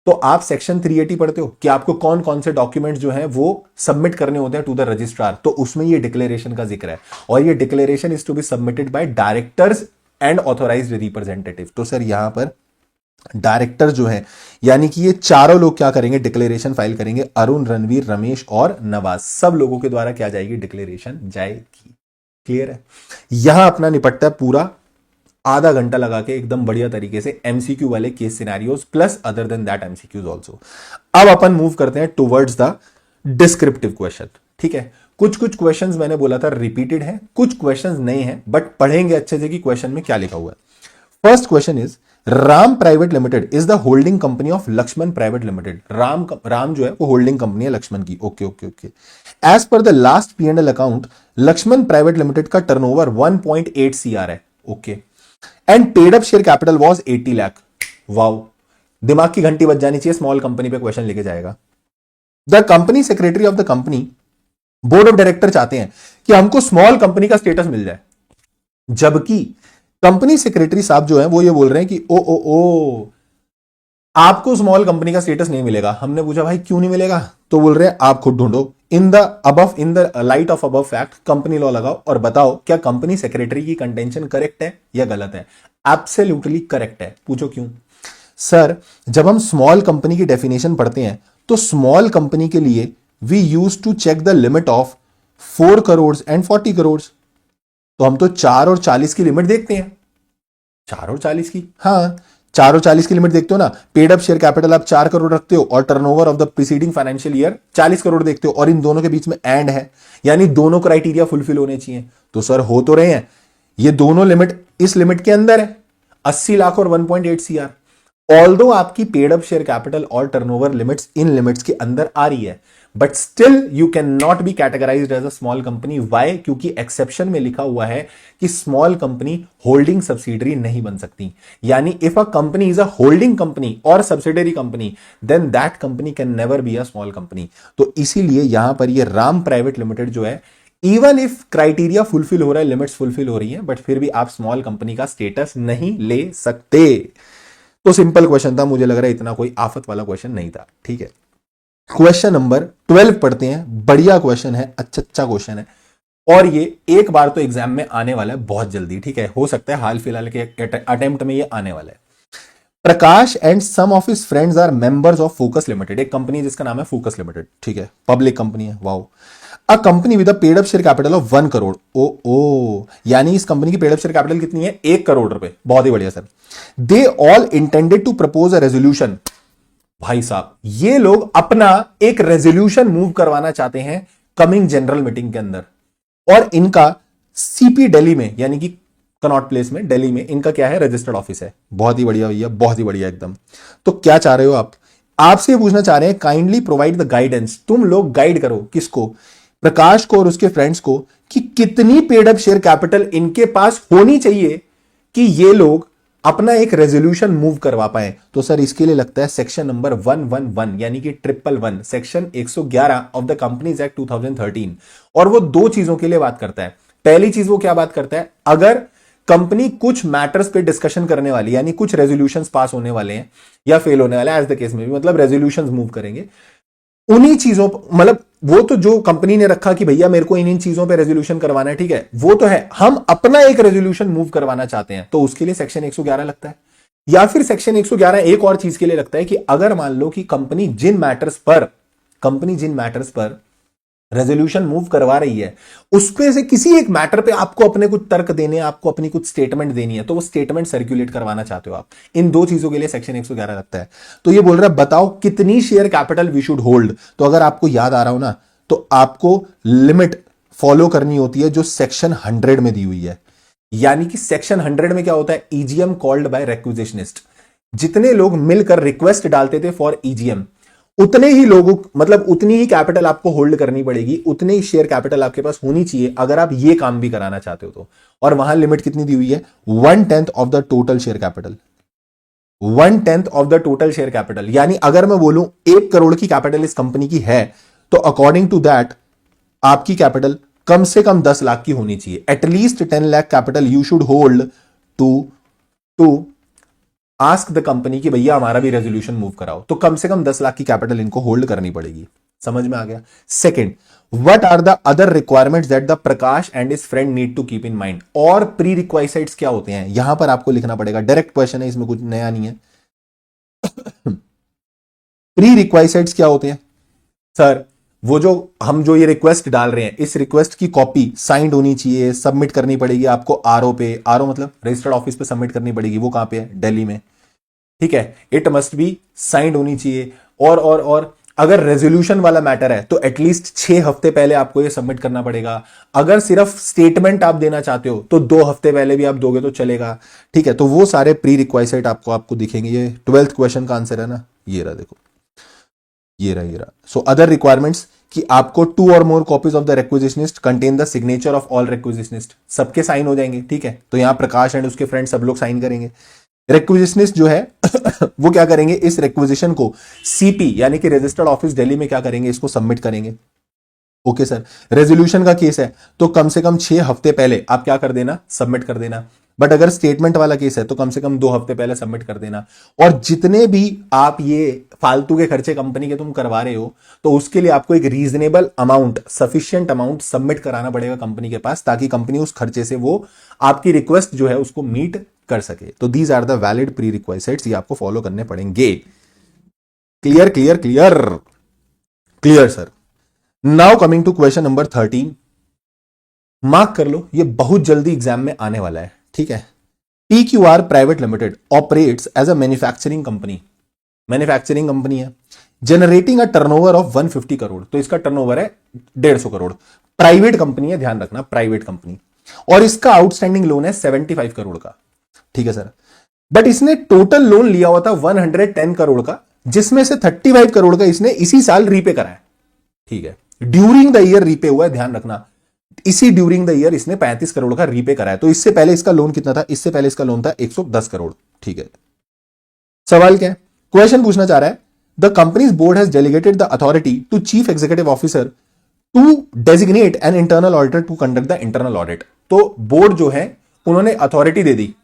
तो आप सेक्शन 380 पढ़ते हो कि आपको कौन कौन से डॉक्यूमेंट जो हैं वो सबमिट करने होते हैं टू द रजिस्ट्रार, तो उसमें ये डिक्लेरेशन का जिक्र है, और ये declaration is to be submitted by directors and authorised representative. तो सर यहां पर डायरेक्टर जो है, यानी कि ये चारों लोग क्या करेंगे? डिक्लेरेशन फाइल करेंगे। अरुण, रणवीर, रमेश और नवाज, सब लोगों के द्वारा क्या जाएगी? डिक्लेरेशन जाएगी। क्लियर है? यहां अपना निपटता है पूरा आधा घंटा लगा के एकदम बढ़िया तरीके से एमसीक्यू वाले case scenarios plus other than that MCQs also. अब अपन मूव करते हैं टुवर्ड्स द डिस्क्रिप्टिव क्वेश्चन। ठीक है, कुछ कुछ क्वेश्चंस मैंने बोला था रिपीटेड है, कुछ क्वेश्चंस नहीं है, बट पढ़ेंगे अच्छे से कि क्वेश्चन में क्या लिखा हुआ है। First question is Ram private limited is the holding company of Lakshman private limited. Ram जो है वो होल्डिंग कंपनी है लक्ष्मण की। Okay okay okay. As per the last P&L account Lakshman private limited का टर्नओवर 1.8 CR है। Okay, and paid up share capital was 80 lakh. Wow, दिमाग की घंटी बज जानी चाहिए, स्मॉल कंपनी पे क्वेश्चन लेके जाएगा। The company secretary of the company, board of director चाहते हैं कि हमको स्मॉल कंपनी का स्टेटस मिल जाए, जबकि कंपनी सेक्रेटरी साहब जो है वो ये बोल रहे हैं कि ओ आपको स्मॉल कंपनी का स्टेटस नहीं मिलेगा। हमने पूछा भाई क्यों नहीं मिलेगा, तो बोल रहे हैं आप खुद ढूंढो, in the light of above fact company law लगाओ और बताओ क्या कंपनी सेक्रेटरी की कंटेंशन करेक्ट है या गलत है। एब्सोल्युटली करेक्ट है। पूछो क्यों? सर, जब हम स्मॉल कंपनी की डेफिनेशन पढ़ते हैं तो स्मॉल कंपनी के लिए we use to check the limit of 4 crore and 40 crore. तो हम तो 4 और 40 की लिमिट देखते हैं। 4 और 40 की, हाँ 4 और 40 की लिमिट देखते हो ना। पेड अप शेयर कैपिटल आप 4 करोड़ रखते हो और turnover of the preceding financial year 40 crore देखते हो, और इन दोनों के बीच में एंड है, यानी दोनों क्राइटेरिया फुलफिल होने चाहिए। तो सर हो तो रहे हैं, ये दोनों लिमिट इस लिमिट के अंदर है, 80 लाख और 1.8 CR। ऑल्दो आपकी पेड अप शेयर कैपिटल और टर्नओवर लिमिट्स इन लिमिट्स के अंदर आ रही है, but still you can not be categorised as a small company. Why? क्योंकि एक्सेप्शन में लिखा हुआ है कि स्मॉल कंपनी होल्डिंग सब्सिडरी नहीं बन सकती। यानी if a company is a holding company और subsidiary company, then that company can never be a small company. तो इसीलिए यहां पर ये राम प्राइवेट लिमिटेड जो है, इवन इफ क्राइटेरिया फुलफिल हो रहा है, लिमिट्स फुलफिल हो रही है, बट फिर भी आप स्मॉल कंपनी का स्टेटस नहीं ले सकते। तो सिंपल क्वेश्चन था, मुझे लग रहा है इतना कोई आफत वाला क्वेश्चन नहीं था। ठीक है, क्वेश्चन नंबर 12 पढ़ते हैं। बढ़िया क्वेश्चन है, अच्छा क्वेश्चन है, और ये एक बार तो एग्जाम में आने वाला है बहुत जल्दी। ठीक है, हो सकता है हाल फिलहाल के अटेम्प्ट में ये आने वाला है। Prakash and some of his friends are members of Focus Limited, एक कंपनी जिसका नाम है फोकस लिमिटेड। ठीक है, पब्लिक कंपनी है। Wow, a company with a paid up share capital of 1 crore. ओ यानी इस कंपनी की पेड अप शेयर कैपिटल कितनी है? 1 करोड़ रुपए। बहुत ही बढ़िया sir. They all intended to propose a resolution. भाई साहब, ये लोग अपना एक रेजोल्यूशन मूव करवाना चाहते हैं कमिंग जनरल मीटिंग के अंदर, और इनका सीपी दिल्ली में, यानी कि कनॉट प्लेस में दिल्ली में इनका क्या है? रजिस्टर्ड ऑफिस है। बहुत ही बढ़िया भैया, बहुत ही बढ़िया एकदम। तो क्या चाह रहे हो आप? आपसे ये पूछना चाह रहे हैं काइंडली प्रोवाइड द गाइडेंस। तुम लोग गाइड करो किसको? प्रकाश को और उसके फ्रेंड्स को, कि कितनी पेड अप शेयर कैपिटल इनके पास होनी चाहिए कि ये लोग अपना एक रेजोल्यूशन मूव करवा पाए। तो सर इसके लिए लगता है सेक्शन नंबर 111 यानी कि 111 section 111 of the companies act 2013, और वो दो चीजों के लिए बात करता है। पहली चीज वो क्या बात करता है? अगर कंपनी कुछ मैटर्स पे डिस्कशन करने वाली, यानी कुछ रेजोल्यूशंस पास होने वाले हैं या फेल होने वाले हैं, एज द केस में भी, मतलब रेजोल्यूशंस मूव करेंगे, उन्हीं चीजों, मतलब वो तो जो कंपनी ने रखा कि भैया मेरे को इन चीजों पे रेजोल्यूशन करवाना है, ठीक है, वो तो है। हम अपना एक रेजोल्यूशन मूव करवाना चाहते हैं, तो उसके लिए सेक्शन 111 लगता है। या फिर सेक्शन 111 एक और चीज के लिए लगता है कि अगर मान लो कि कंपनी जिन मैटर्स पर रेजोल्यूशन मूव करवा रही है, उसपे से किसी एक मैटर पे आपको अपने कुछ तर्क देने, आपको अपनी कुछ स्टेटमेंट देनी है, तो वो स्टेटमेंट सर्कुलेट करवाना चाहते हो आप। इन दो चीजों के लिए सेक्शन 111 लगता है। तो ये बोल रहा है बताओ कितनी share capital V should hold. तो अगर आपको याद आ रहा हो ना, तो आपको लिमिट फॉलो करनी होती है जो सेक्शन 100 में दी हुई है। यानी कि सेक्शन 100 में क्या होता है? EGM called by requisitionist. जितने लोग मिलकर रिक्वेस्ट डालते थे फॉर ईजीएम, उतने ही लोगों, मतलब उतनी ही कैपिटल आपको होल्ड करनी पड़ेगी, उतने ही शेयर कैपिटल आपके पास होनी चाहिए अगर आप ये काम भी कराना चाहते हो तो। और वहां लिमिट कितनी दी हुई है? 1/10 of the total share capital. 1/10 of the total share capital, यानी अगर मैं बोलूं 1 करोड़ की कैपिटल इस कंपनी की है, तो अकॉर्डिंग टू दैट आपकी कैपिटल कम से कम 10 लाख की होनी चाहिए। At least 10 lakh capital you should hold to ask the company कि भैया हमारा भी रेजोल्यूशन मूव कराओ। तो कम से कम 10 लाख की कैपिटल इनको होल्ड करनी पड़ेगी। समझ में आ गया? Second, what are the other requirements that the Prakash and his friend need to keep in mind. और प्री रिक्वाइसाइट्स क्या होते हैं, यहां पर आपको लिखना पड़ेगा। डायरेक्ट क्वेश्चन है, इसमें कुछ नया नहीं है। प्री रिक्वाइसाइट्स क्या होते हैं? सर वो जो हम जो ये रिक्वेस्ट डाल रहे हैं, इस रिक्वेस्ट की कॉपी साइंड होनी चाहिए, सबमिट करनी पड़ेगी आपको आरओ पे, आरओ मतलब रजिस्टर्ड ऑफिस पे सबमिट करनी पड़ेगी, वो कहां पे है, दिल्ली में, ठीक है। इट मस्ट बी साइंड होनी चाहिए। और अगर रेजोल्यूशन वाला मैटर है तो एटलीस्ट 6 हफ्ते पहले आपको ये सबमिट करना पड़ेगा। अगर सिर्फ स्टेटमेंट आप देना चाहते हो तो 2 हफ्ते पहले भी आप दोगे तो चलेगा, ठीक है। तो वो सारे प्री रिक्वाइसाइट आपको दिखेंगे। ये 12th क्वेश्चन का आंसर है ना, ये रहा, देखो ये रहा। सो अदर रिक्वायरमेंट्स कि आपको 2 और more copies of the requisitionist contain the signature of all requisitionist, सबके साइन हो जाएंगे, ठीक है। तो यहां प्रकाश एंड उसके फ्रेंड सब लोग साइन करेंगे। रिक्विजिशनिस्ट जो है वो क्या करेंगे, इस रिक्विजिशन को सीपी यानी कि रजिस्टर्ड ऑफिस दिल्ली में क्या करेंगे, इसको सबमिट करेंगे। ओके सर, रेजोल्यूशन का केस है तो कम से कम 6 हफ्ते पहले आप क्या कर देना, सबमिट कर देना। बट अगर स्टेटमेंट वाला केस है तो कम से कम 2 हफ्ते पहले सबमिट कर देना। और जितने भी आप ये फालतू के खर्चे कंपनी के तुम करवा रहे हो तो उसके लिए आपको एक reasonable amount, sufficient amount submit कराना पड़ेगा कंपनी के पास, ताकि कंपनी उस खर्चे से वो आपकी रिक्वेस्ट जो है उसको मीट कर सके। तो these are the valid prerequisites, ये आपको फॉलो करने पड़ेंगे। Clear clear clear clear sir. Now coming to question number 13, mark कर लो, ये बहुत जल्दी एग्जाम में आने वाला है, ठीक है। PQR private limited operates as a manufacturing company, manufacturing company है, generating a turnover of 150 crore, तो इसका टर्नओवर है 150 करोड़। प्राइवेट कंपनी है, ध्यान रखना प्राइवेट कंपनी, और इसका आउटस्टैंडिंग लोन है 75 करोड़ का, ठीक है सर। बट इसने टोटल लोन लिया हुआ था 110 करोड़ का, जिसमें से 35 करोड़ का इसने इसी साल रीपे करा है, ठीक है। ड्यूरिंग द ईयर रीपे हुआ है, ध्यान रखना, इसी ड्यूरिंग द ईयर इसने 35 करोड़ का रीपे करा है। तो इससे पहले इसका लोन कितना था, इससे पहले इसका लोन था 110 करोड़, ठीक है। सवाल क्या है, क्वेश्चन पूछना चाह रहा है, the companies board has delegated the authority to chief executive officer to designate an internal auditor to conduct the internal audit. तो बोर्ड जो है उन्होंने अथॉरिटी दे दी,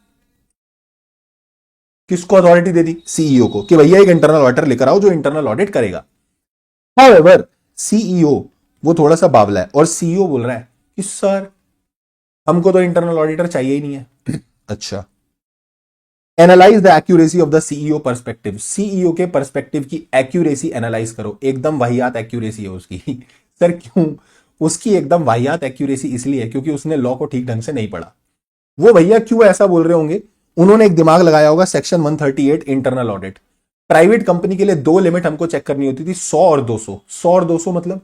किसको अथॉरिटी दे दी, सीईओ को, कि भैया एक इंटरनल ऑडिटर लेकर आओ जो इंटरनल ऑडिट करेगा। हाउएवर सीईओ वो थोड़ा सा बावला है, और सीईओ बोल रहा है कि सर हमको तो इंटरनल ऑडिटर चाहिए ही नहीं है। अच्छा, analyse the accuracy of the CEO perspective, CEO के पर्सपेक्टिव की एक्यूरेसी एनालाइज करो। एकदम वाहियात एक्यूरेसी है उसकी। सर क्यों, उसकी एकदम वाहियात एक्यूरेसी इसलिए है क्योंकि उसने लॉ को ठीक ढंग से नहीं पढ़ा। वो भैया क्यों ऐसा बोल रहे होंगे, उन्होंने एक दिमाग लगाया होगा, section 138 internal audit. Private company के लिए 2 लिमिट हमको चेक करनी होती थी, 100 और 200। 100 और 200 मतलब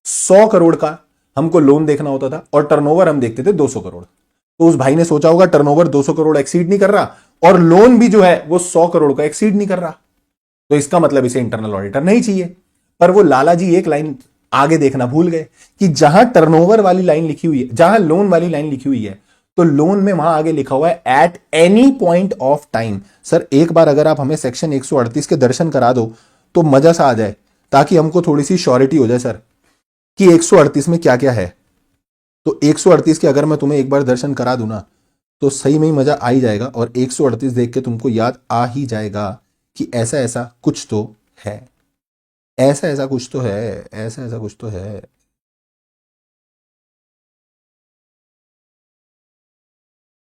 100 करोड़ का हमको लोन देखना होता था, और टर्नओवर हम देखते थे 200 करोड़। तो उस भाई ने सोचा होगा टर्नओवर 200 करोड़ एक्सीड नहीं कर रहा, और लोन भी जो है वो 100 करोड़ का एक्सीड नहीं कर रहा, तो इसका मतलब इसे इंटरनल ऑडिटर नहीं चाहिए। पर वो लाला जी एक लाइन आगे देखना भूल गए कि जहां टर्नओवर वाली लाइन लिखी हुई है, जहां लोन वाली लाइन लिखी हुई है, तो लोन में वहां आगे लिखा हुआ है at any point of time. Sir एक बार अगर आप हमें सेक्शन 138 के दर्शन करा दो तो मजा सा आ जाए, ताकि हमको थोड़ी सी श्योरिटी हो जाए सर कि 138 में क्या क्या है। तो 138 के अगर मैं तुम्हें एक बार दर्शन करा दूं ना, तो सही में ही मजा आ ही जाएगा, और 138 देख के तुमको याद आ ही जाएगा कि ऐसा ऐसा कुछ तो है, ऐसा ऐसा कुछ तो है, ऐसा ऐसा कुछ तो है।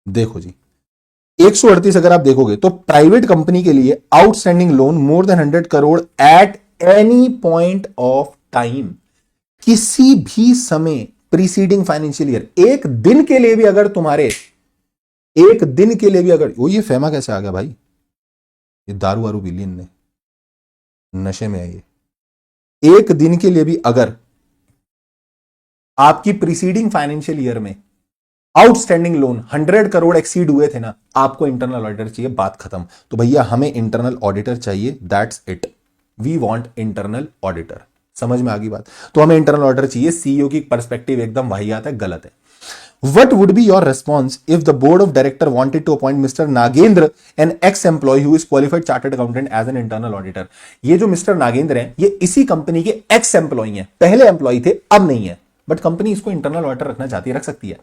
देखो जी, 138 अगर आप देखोगे तो प्राइवेट कंपनी के लिए outstanding loan more than 100 crore at any point of time, किसी भी समय प्रीसीडिंग फाइनेंशियल ईयर, एक दिन के लिए भी अगर तुम्हारे, एक दिन के लिए भी अगर, वो ये फेमा कैसे आ गया भाई, ये दारू वारू बिलियन ने, नशे में है ये। एक दिन के लिए भी अगर आपकी प्रीसीडिंग फाइनेंशियल ईयर में आउटस्टैंडिंग लोन 100 करोड़ एक्सीड हुए थे ना, आपको इंटरनल ऑडिटर चाहिए, बात खत्म। तो भैया हमें इंटरनल ऑडिटर चाहिए, that's it, we want internal auditor. समझ में आ गई बात, तो हमें इंटरनल ऑडिटर चाहिए। सीईओ की पर्सपेक्टिव एकदम वाहियात है, गलत है। What would be your response if the board of director wanted to appoint Mr. Nagendra, an ex-employee who is qualified chartered accountant as an internal auditor? ये जो मिस्टर नागेंद्र हैं, ये इसी कंपनी के एक्स एम्प्लॉय हैं, पहले एम्प्लॉय थे अब नहीं है, बट कंपनी इसको इंटरनल ऑडिटर रखना चाहती है, रख सकती है।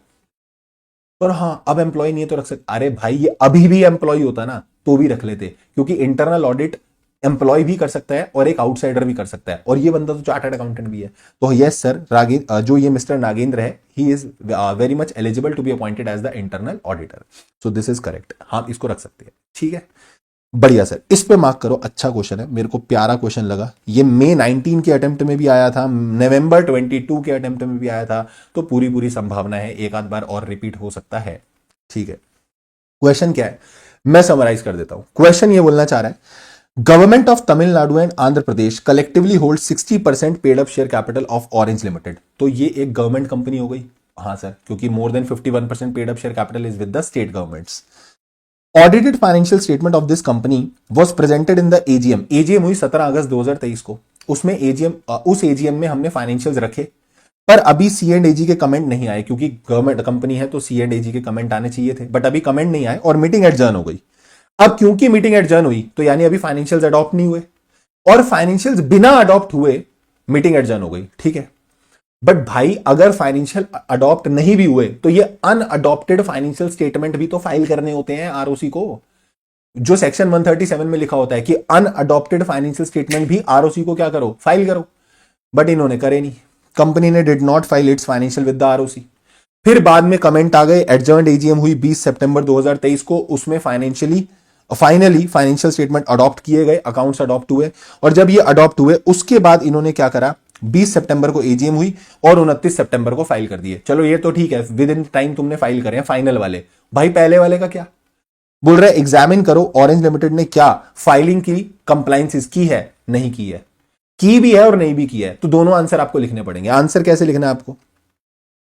पर हाँ अब एम्प्लॉय नहीं है तो रख सकते। अरे भाई ये अभी भी एम्प्लॉय होता ना तो भी रख लेते, क्योंकि इंटरनल ऑडिट एम्प्लॉय भी कर सकता है और एक आउटसाइडर भी कर सकता है, और ये बंदा तो चार्टर्ड अकाउंटेंट भी है। तो यस सर, जो ये मिस्टर नागेंद्र है, he is very much eligible to be appointed as the internal auditor, so this is correct. हाँ इसको रख सकते हैं, ठीक है। बढ़िया सर, इस पे मार्क करो, अच्छा क्वेश्चन है, मेरे को प्यारा क्वेश्चन लगा। ये मई 19 के अटेम्प्ट में भी आया था, नवंबर 22 के अटेम्प्ट में भी आया था, तो पूरी पूरी संभावना है एक आध बार और रिपीट हो सकता है। ठीक है, क्वेश्चन क्या है मैं समराइज कर देता हूं। क्वेश्चन ये बोलना चाह रहा है, government of Tamil Nadu and Andhra Pradesh collectively hold 60% paid up share capital of orange limited. तो ये एक गवर्नमेंट कंपनी हो गई। हाँ सर, क्योंकि more than 51% paid up share capital is with the state governments. Audited financial statement of this company was presented in the AGM. AGM हुई 17 अगस्त 2023 को। उसमें एजीएम, उस एजीएम में हमने फाइनेंशियल्स रखे, पर अभी सी एंड एजी के कमेंट नहीं आए, क्योंकि गवर्नमेंट कंपनी है तो सी एंड एजी के कमेंट आने चाहिए थे, बट अभी कमेंट नहीं आए और मीटिंग एडजर्न हो गई। अब क्योंकि मीटिंग एडजर्न हुई तो यानी अभी फाइनेंशियल्स अडॉप्ट नहीं हुए, और फाइनेंशियल्स बिना अडॉप्ट हुए मीटिंग एडजर्न हो गई। ठीक है, बट भाई अगर फाइनेंशियल अडॉप्ट नहीं भी हुए तो ये अनअडॉप्टेड फाइनेंशियल स्टेटमेंट भी तो फाइल करने होते हैं आरओसी को, जो सेक्शन 137 में लिखा होता है कि अनअडॉप्टेड फाइनेंशियल स्टेटमेंट भी आरओसी को क्या करो, फाइल करो। बट इन्होंने करे नहीं, कंपनी ने did not file it's financial with the ROC. फिर बाद में कमेंट आ गए, एडजर्न्ड एजीएम हुई 20 सितंबर 2023 को, उसमें फाइनली फाइनेंशियल स्टेटमेंट अडॉप्ट किए गए, अकाउंट्स अडॉप्ट हुए, और जब ये अडॉप्ट हुए उसके बाद इन्होंने क्या करा, 20 सितंबर को एजीएम हुई और 29 सितंबर को फाइल कर दिए। चलो ये तो ठीक है, विद इन टाइम तुमने फाइल करे हैं फाइनल वाले। भाई पहले वाले का क्या बोल रहे, एग्जामिन करो ऑरेंज लिमिटेड ने क्या फाइलिंग की, कंप्लायंस की है, नहीं की है, की भी है और नहीं भी की है, तो दोनों आंसर आपको लिखने पड़ेंगे। आंसर कैसे लिखना है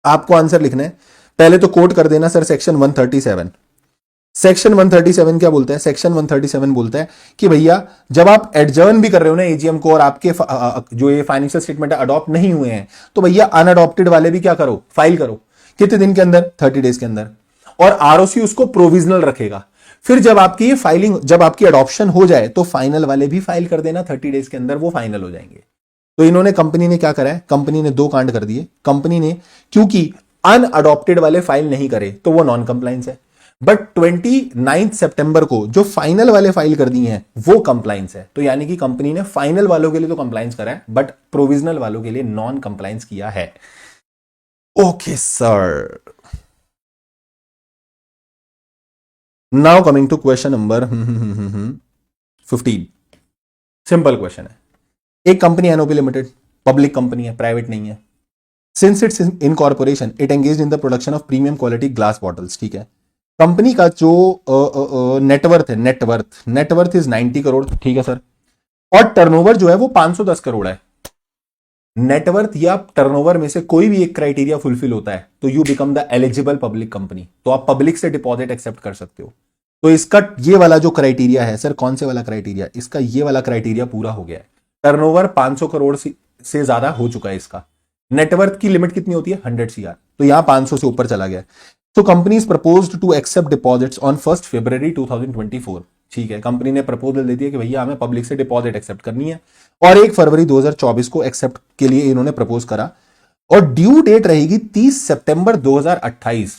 आपको आंसर लिखना है, पहले तो कोट कर देना सर सेक्शन 137। सेक्शन 137 क्या बोलता है, सेक्शन 137 बोलता है कि भैया जब आप एडजर्न भी कर रहे हो ना एजीएम को, और आपके जो ये फाइनेंशियल स्टेटमेंट अडॉप्ट नहीं हुए हैं, तो भैया अनअडॉप्टेड वाले भी क्या करो, फाइल करो। कितने दिन के अंदर, 30 डेज के अंदर, और आरओसी उसको प्रोविजनल रखेगा। फिर जब आपकी ये फाइलिंग, जब आपकी अडॉप्शन हो जाए तो फाइनल वाले भी फाइल कर देना, 30 डेज के अंदर वो फाइनल हो जाएंगे। तो इन्होंने, कंपनी ने क्या करा है, कंपनी ने दो कांड कर दिए। कंपनी ने क्योंकि अनअडॉप्टेड वाले फाइल नहीं करे तो वो नॉन कंप्लायंस है, बट 29 सितंबर को जो फाइनल वाले फाइल कर दिए हैं वो कंप्लायंस है। तो यानी कि कंपनी ने फाइनल वालों के लिए तो कंप्लायंस करा है, बट प्रोविजनल वालों के लिए नॉन कंप्लायंस किया है। Okay sir, now coming to question number 15। Simple question है, एक company NOP limited, public company है, प्राइवेट नहीं है। Since its incorporation it engaged in the production of premium quality glass bottles. ठीक है, कंपनी का जो नेटवर्थ है, नेटवर्थ इज 90 करोड़। ठीक है सर, और टर्नओवर जो है वो 510 करोड़ है। नेटवर्थ या टर्नओवर में से कोई भी एक क्राइटेरिया फुलफिल होता है तो you become the eligible public company, तो आप पब्लिक से डिपॉजिट एक्सेप्ट कर सकते हो। तो इसका ये वाला जो क्राइटेरिया है सर, कौन से वाला क्राइटेरिया, इसका ये वाला क्राइटेरिया पूरा हो गया है। टर्नओवर 500 करोड़ से ज्यादा हो चुका है इसका। नेटवर्थ की लिमिट कितनी होती है, 100 CR, तो यहां 500 से ऊपर चला गया। तो company is proposed to accept deposits on 1 फरवरी 2024। ठीक है, कंपनी ने प्रपोजल दे दिया कि भैया हमें पब्लिक से डिपॉजिट एक्सेप्ट करनी है, और 1 फरवरी 2024 को एक्सेप्ट के लिए इन्होंने प्रपोज करा, और ड्यू डेट रहेगी 30 सितंबर 2028।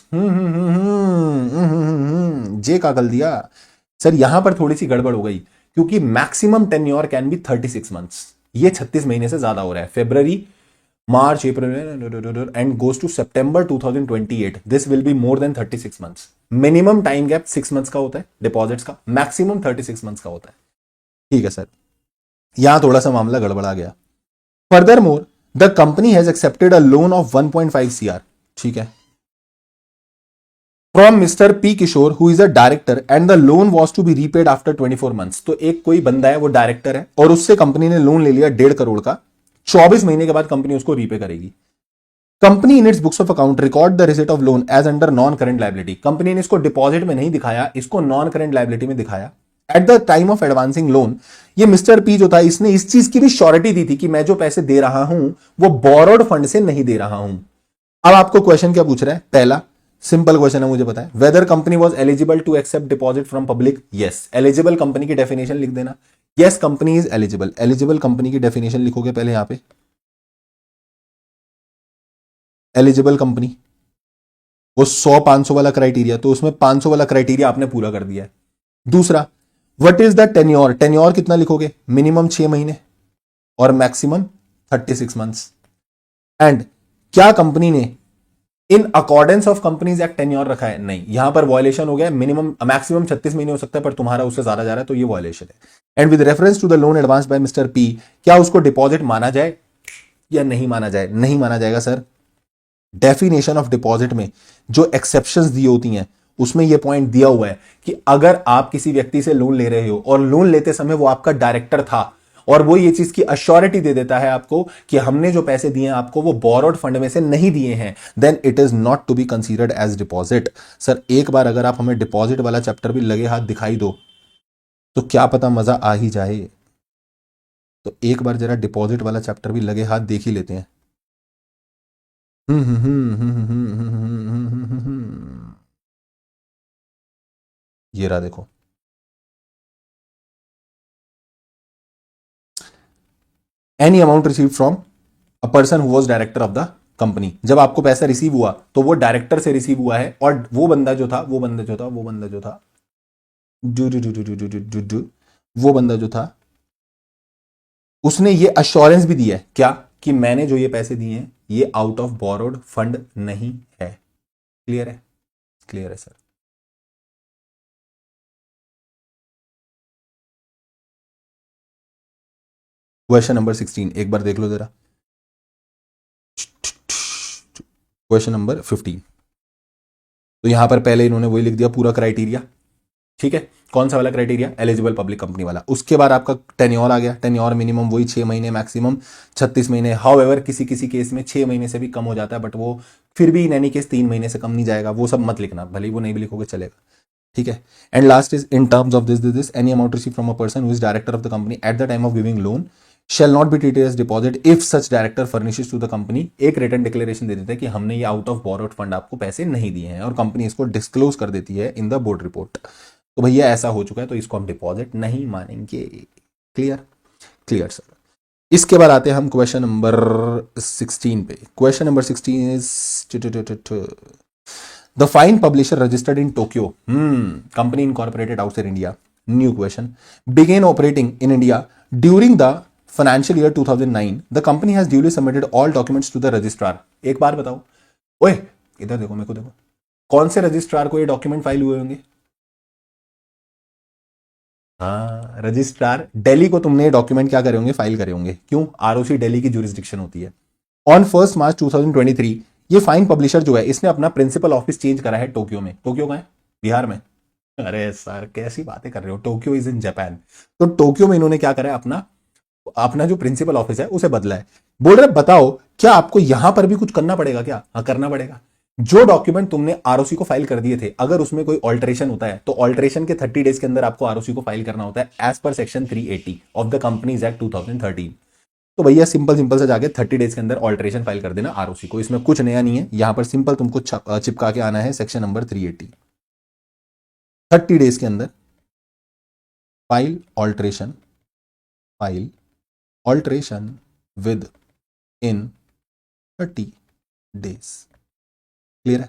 जे का कर दिया सर, यहां पर थोड़ी सी गड़बड़ हो गई, क्योंकि maximum tenure can be 36 months. ये 36 महीने से ज्यादा हो रहा है। February, March, April and goes to September 2028। This will be more than 36 months. Minimum time gap 6 months का होता है डिपॉजिट्स का, मैक्सिमम 36 मंथ्स का होता है। ठीक है सर, यहां थोड़ा सा मामला गड़बड़ा गया। Furthermore the company has accepted a loan of 1.5 CR। ठीक है, from mister P Kishore who is a director, and the loan was to be repaid after 24 months. तो एक कोई बंदा है वो डायरेक्टर है, और उससे कंपनी ने लोन ले लिया 1.5 करोड़ का। 24 महीने के बाद कंपनी उसको रीपे करेगी। Company in its books of account record the receipt of loan as under non current liability. Company ने इसको डिपॉजिट में नहीं दिखाया, इसको नॉन करंट लायबिलिटी में दिखाया। Eight the time of advancing loan, ये मिस्टर पी जो था, इसने इस चीज की भी श्योरिटी दी थी कि मैं जो पैसे दे रहा हूं वो बोरोड फंड से नहीं दे रहा हूं। अब आपको क्वेश्चन क्या पूछ रहा है, पहला सिंपल क्वेश्चन है, मुझे पता है, whether company was eligible to accept deposit from public. Yes, eligible company की डेफिनेशन लिख देना। Yes, company is eligible. Eligible company की डेफिनेशन लिखोगे पहले यहां पे, एलिजिबल कंपनी, वो 100-500 वाला क्राइटेरिया, तो उसमें 500 वाला क्राइटेरिया आपने पूरा कर दिया है। दूसरा, what is the tenure, tenure कितना लिखोगे, मिनिमम 6 महीने और मैक्सिमम 36 मंथ्स। एंड क्या कंपनी ने in accordance of companies act tenure रखा है, नहीं, यहां पर वॉयलेशन हो गया, मिनिमम मैक्सिमम 36 महीने हो सकता है, पर तुम्हारा उससे ज्यादा जा रहा है तो ये वॉयलेशन है। And with reference to the loan advance by mister P, क्या उसको डिपॉजिट माना जाए या नहीं माना जाए? नहीं माना जाएगा सर। डेफिनेशन ऑफ डिपॉजिट में जो एक्सेप्शंस दी होती हैं उसमें यह पॉइंट दिया हुआ है कि अगर आप किसी व्यक्ति से लोन ले रहे हो और लोन लेते समय वो आपका डायरेक्टर था और वो ये चीज की अश्योरिटी दे देता है आपको कि हमने जो पैसे दिए हैं आपको वो बोरोड फंड में से नहीं दिए हैं, then it is not to be considered as deposit. Sir एक बार अगर आप हमें डिपॉजिट वाला चैप्टर भी लगे हाथ दिखाई दो तो क्या पता मजा आ ही जाए। तो एक बार जरा डिपॉजिट वाला चैप्टर भी लगे हाथ देख ही लेते हैं। ये रहा देखो, any amount receive from a person who was director of the company. जब आपको पैसा रिसीव हुआ तो वो डायरेक्टर से रिसीव हुआ है और वो बंदा जो था वो बंदा जो था वो बंदा जो था do do do do do do do do वो बंदा जो था उसने ये अश्योरेंस भी दिया है क्या कि मैंने जो ये पैसे दिए हैं ये आउट ऑफ बोरोड फंड नहीं है। क्लियर है? क्लियर है सर। क्वेश्चन नंबर 16 एक बार देख लो जरा। क्वेश्चन नंबर 15, तो यहां पर पहले इन्होंने वही लिख दिया पूरा क्राइटेरिया, ठीक है। कौन सा वाला क्राइटेरिया? एलिजिबल पब्लिक कंपनी वाला। उसके बाद आपका टेन्योर आ गया, टेन्योर मिनिमम वही 6 महीने, मैक्सिमम 36 महीने। हाउएवर किसी किसी केस में 6 महीने से भी कम हो जाता है, बट वो फिर भी इन एनी केस 3 महीने से कम नहीं जाएगा, वो सब मत लिखना, भले ही वो नहीं भी लिखोगे चलेगा, ठीक है। And last is in terms of this any amount receive from a person who is director of the company at the time of giving loan shall not be treated as deposit if such director furnishes to the company. एक return declaration दे देते हैं कि हमने ये out of borrowed fund आपको पैसे नहीं दिए हैं और कंपनी इसको डिस्क्लोज कर देती है इन द बोर्ड रिपोर्ट। तो भैया ऐसा हो चुका है तो इसको हम डिपॉजिट नहीं मानेंगे। क्लियर? Clear sir. इसके बाद आते हैं हम क्वेश्चन नंबर 16 पे। Question number 16 is the fine publisher registered in Tokyo, company incorporated outside India. New question, began operating in India during the financial year 2009। The company has duly submitted all documents to the registrar. एक बार बताओ, ओए इधर देखो, मेरे को देखो, कौन से रजिस्ट्रार को ये डॉक्यूमेंट फाइल हुए होंगे? हाँ, रजिस्ट्रार दिल्ली को तुमने डॉक्यूमेंट क्या करे होंगे? फाइल करे होंगे। क्यों? आरओसी दिल्ली की जुरिस्डिक्शन होती है। ऑन 1 मार्च 2023 ये फाइन पब्लिशर जो है इसने अपना प्रिंसिपल ऑफिस चेंज करा है टोक्यो में। टोक्यो का है बिहार में। अरे सर कैसी बातें कर रहे हो, टोक्यो इज इन जापान। तो टोक्यो में इन्होंने क्या करा है, अपना अपना जो प्रिंसिपल ऑफिस है उसे बदला है। बोल रहे बताओ क्या आपको यहां पर भी कुछ करना पड़ेगा क्या? हाँ करना पड़ेगा। जो डॉक्यूमेंट तुमने आरओसी को फाइल कर दिए थे, अगर उसमें कोई ऑल्टरेशन होता है तो ऑल्टरेशन के 30 डेज के अंदर आपको आरओसी को फाइल करना होता है as per section 380 of the companies act 2013। तो भैया सिंपल सिंपल से जाके 30 डेज के अंदर ऑल्टरेशन फाइल कर देना आरओसी को। इसमें कुछ नया नहीं है, यहां पर सिंपल तुमको चिपका के आना है सेक्शन नंबर 380। 30 डेज के अंदर file alteration within 30 days. Clear है?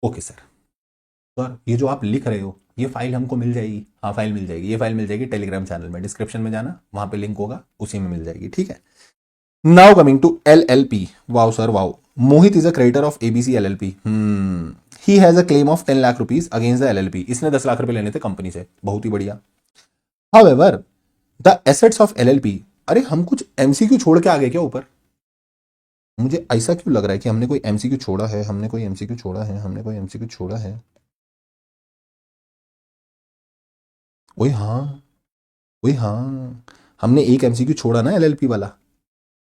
Okay sir. सर ये जो आप लिख रहे हो ये फाइल हमको मिल जाएगी? हाँ फाइल मिल जाएगी। ये फाइल मिल जाएगी टेलीग्राम चैनल में, डिस्क्रिप्शन में जाना, वहां पे लिंक होगा, उसी में मिल जाएगी, ठीक है। Now coming to LLP। Wow sir wow. Mohit is a creditor of ABC LLP। He has a claim of 10 lakh rupees against the LLP। इसने 10 लाख रुपए लेने थे कंपनी से, बहुत ही बढ़िया। However the assets of LLP, अरे हम कुछ MCQ छोड़ के आ गए क्या ऊपर? मुझे ऐसा क्यों लग रहा है कि हमने कोई MCQ छोड़ा है, हमने कोई MCQ छोड़ा है। ओए हाँ, ओए हाँ, हमने एक MCQ छोड़ा ना LLP वाला।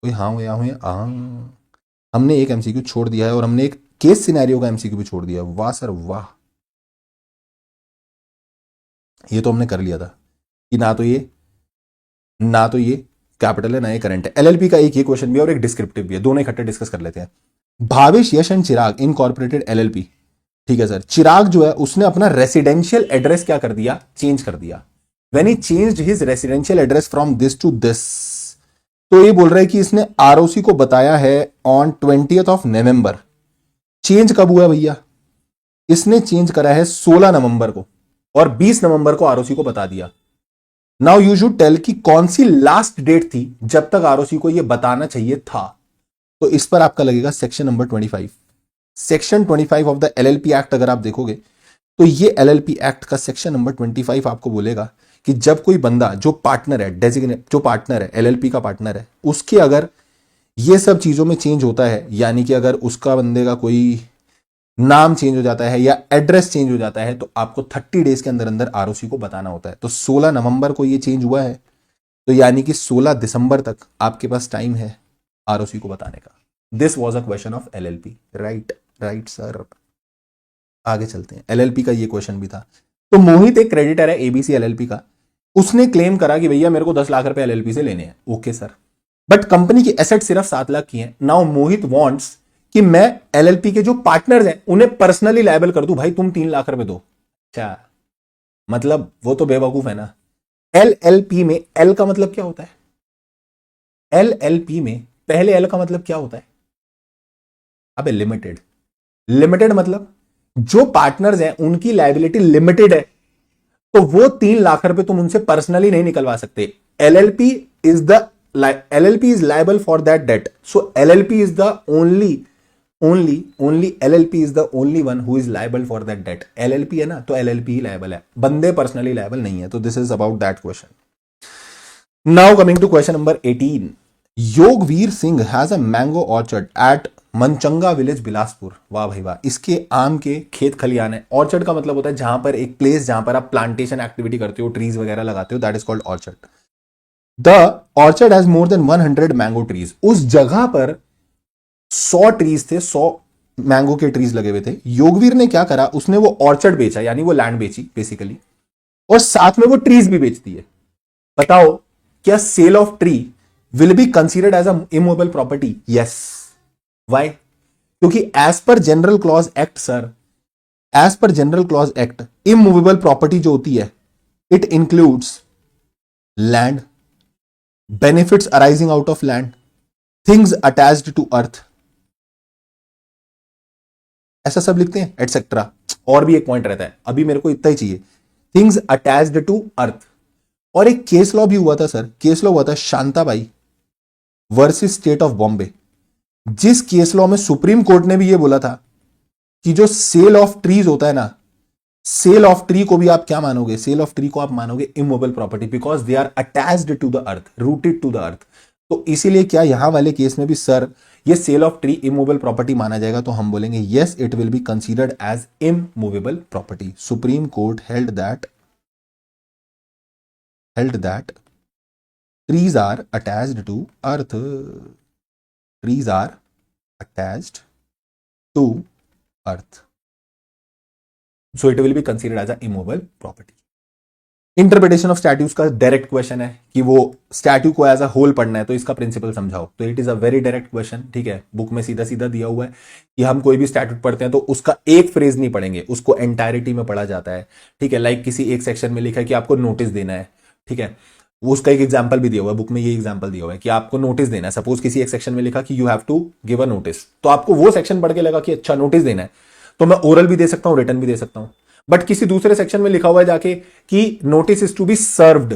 ओए हाँ, ओए हाँ, ओए हाँ, हमने एक MCQ छोड़ दिया है और हमने एक केस सिनेरियो का MCQ भी छोड़ दिया। वाह सर वाह, ये तो हमने कर लिया था कि ना तो ये कैपिटल है ना ये करंट है। LLP का एक ये क्वेश्चन भी है और एक डिस्क्रिप्टिव भी है, दोनों इकट्ठे डिस्कस कर लेते हैं। भावेश यश एंड चिराग इनकॉर्पोरेटेड LLP, ठीक है सर। चिराग जो है उसने अपना रेसिडेंशियल एड्रेस क्या कर दिया? चेंज कर दिया। When he changed his residential address from this to this, तो ये बोल रहा है कि इसने आरओसी को बताया है on 20th of November. Change कब हुआ भैया? इसने चेंज करा है 16 नवंबर को और 20 नवंबर को आरओसी को बता दिया। नाउ यू शुड टेल कि कौन सी लास्ट डेट थी जब तक आरओसी को यह बताना चाहिए था। तो इस पर आपका लगेगा section number 25। Section 25 of the LLP act अगर आप देखोगे तो ये एलएलपी एक्ट का सेक्शन नंबर 25 आपको बोलेगा कि जब कोई बंदा जो पार्टनर है, डेजिग्नेट जो पार्टनर है, एलएलपी का पार्टनर है, उसके अगर ये सब चीजों में चेंज होता है, यानी कि अगर उसका बंदे का कोई नाम चेंज हो जाता है या एड्रेस चेंज हो जाता है, तो आपको 30 डेज के अंदर अंदर आरओसी को बताना होता है। तो 16 नवंबर को ये चेंज हुआ है, तो यानी कि 16 दिसंबर तक आपके पास टाइम है आरओसी को बताने का। This was a question of LLP. Right sir. आगे चलते हैं। एलएलपी का ये क्वेश्चन भी था। तो मोहित एक क्रेडिटर है एबीसी एलएलपी का, उसने क्लेम करा कि भैया मेरे को 10 लाख रुपए एलएलपी से लेने हैं। ओके सर, बट कंपनी की एसेट सिर्फ 7 लाख की है। नाउ मोहित वांट्स कि मैं एलएलपी के जो पार्टनर्स हैं उन्हें पर्सनली लायबल कर दूं, भाई तुम 3 लाख रुपए दो। अच्छा, मतलब वो तो बेवकूफ है ना। एलएलपी में एल का मतलब क्या होता है? एलएलपी में पहले एल का मतलब क्या होता है? अबे लिमिटेड। लिमिटेड मतलब जो पार्टनर्स हैं उनकी लायबिलिटी लिमिटेड है, तो वो 3 लाख रुपए तुम उनसे पर्सनली नहीं निकलवा सकते। LLP is the LLP is liable for that debt. So LLP is the only LLP is the only one who is liable for that debt. LLP है ना, तो LLP ही liable है, बंदे पर्सनली liable नहीं है। तो this is about that question. Now coming to question number 18. Yogveer Singh has a mango orchard at Manchanga village Bilaspur. वाह भाई वाह, इसके आम के खेत खलियान है। ऑर्चर्ड का मतलब होता है जहां पर एक प्लेस जहां पर आप प्लांटेशन एक्टिविटी करते हो, ट्रीज वगैरह लगाते हो, that is called orchard. The orchard has more than 100 mango trees. उस जगह पर 100 ट्रीज थे, 100 मैंगो के ट्रीज लगे हुए थे। योगवीर ने क्या करा, उसने वो ऑर्चर्ड बेचा, यानी वो लैंड बेची बेसिकली, और साथ में वो ट्रीज भी बेच दिए। बताओ क्या sale of tree will be considered as a immovable property? Yes. Why? क्योंकि as per general clause act sir, as per general clause act immovable property जो होती है, it includes land, benefits arising out of land, things attached to earth, ऐसा सब लिखते हैं, etcetera. और भी एक पॉइंट रहता है, अभी मेरे को इतना ही चाहिए, थिंग्स अटैच्ड टू अर्थ। और एक केस लॉ भी हुआ था सर, केस लॉ हुआ था Shantabai versus state of Bombay, जिस केस लॉ में सुप्रीम कोर्ट ने भी ये बोला था कि जो सेल ऑफ ट्रीज होता है ना, सेल ऑफ ट्री को भी आप क्या मानोगे, सेल ऑफ ट्री को आप मानोगे immovable property, because they are attached to the earth, rooted to the earth. तो इसीलिए क्या यहां वाले केस में भी सर ये sale of tree immovable property माना जाएगा? तो हम बोलेंगे yes, it will be considered as immovable property. Supreme court held that trees are attached to earth, trees are attached to earth, so it will be considered as a immovable property. Interpretation of statutes का direct question है कि वो statute को as a whole पढ़ना है, तो इसका principal समझाओ। तो it is a very direct question, ठीक है, बुक में सीधा सीधा दिया हुआ है कि हम कोई भी स्टैट्यूट पढ़ते हैं तो उसका एक फ्रेज नहीं पढ़ेंगे, उसको एंटायरिटी में पढ़ा जाता है, ठीक है। लाइक किसी एक सेक्शन में लिखा है कि आपको नोटिस देना है, ठीक है, उसका एक एग्जाम्पल भी दिया हुआ है बुक में, ये एग्जाम्पल दिया हुआ है कि आपको नोटिस देना है। सपोज किसी एक सेक्शन में लिखा कि you have to give a notice, तो आपको वो सेक्शन पढ़ के लगा कि अच्छा नोटिस देना है, तो मैं ओरल भी दे सकता हूं, रिटर्न भी दे सकता हूं। बट किसी दूसरे सेक्शन में लिखा हुआ है जाके कि notice is to be served,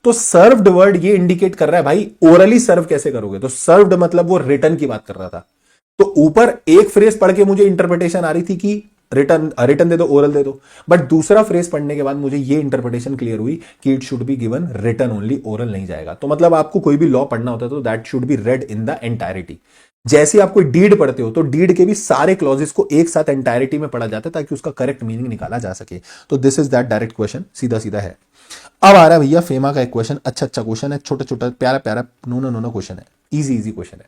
तो सर्व्ड वर्ड ये इंडिकेट कर रहा है भाई ओरली सर्व कैसे करोगे, तो सर्व्ड मतलब वो रिटर्न की बात कर रहा था। तो ऊपर एक फ्रेज पढ़ के मुझे इंटरप्रिटेशन आ रही थी कि रिटर्न दे दो, ओरल दे दो, बट दूसरा फ्रेज पढ़ने के बाद मुझे ये इंटरप्रिटेशन क्लियर हुई कि it should be given return only, oral नहीं जाएगा। तो मतलब आपको कोई भी लॉ पढ़ना होता है तो that should be red in the entirety. जैसे आप कोई डीड पढ़ते हो तो डीड के भी सारे क्लॉजेस को एक साथ एंटायरिटी में पढ़ा जाता है ताकि उसका करेक्ट मीनिंग निकाला जा सके। तो this is that direct question, सीधा सीधा है। अब आ रहा है भैया फेमा का एक क्वेश्चन, अच्छा क्वेश्चन है, छोटा छोटा प्यारा प्यारा नोना क्वेश्चन है, इजी क्वेश्चन है।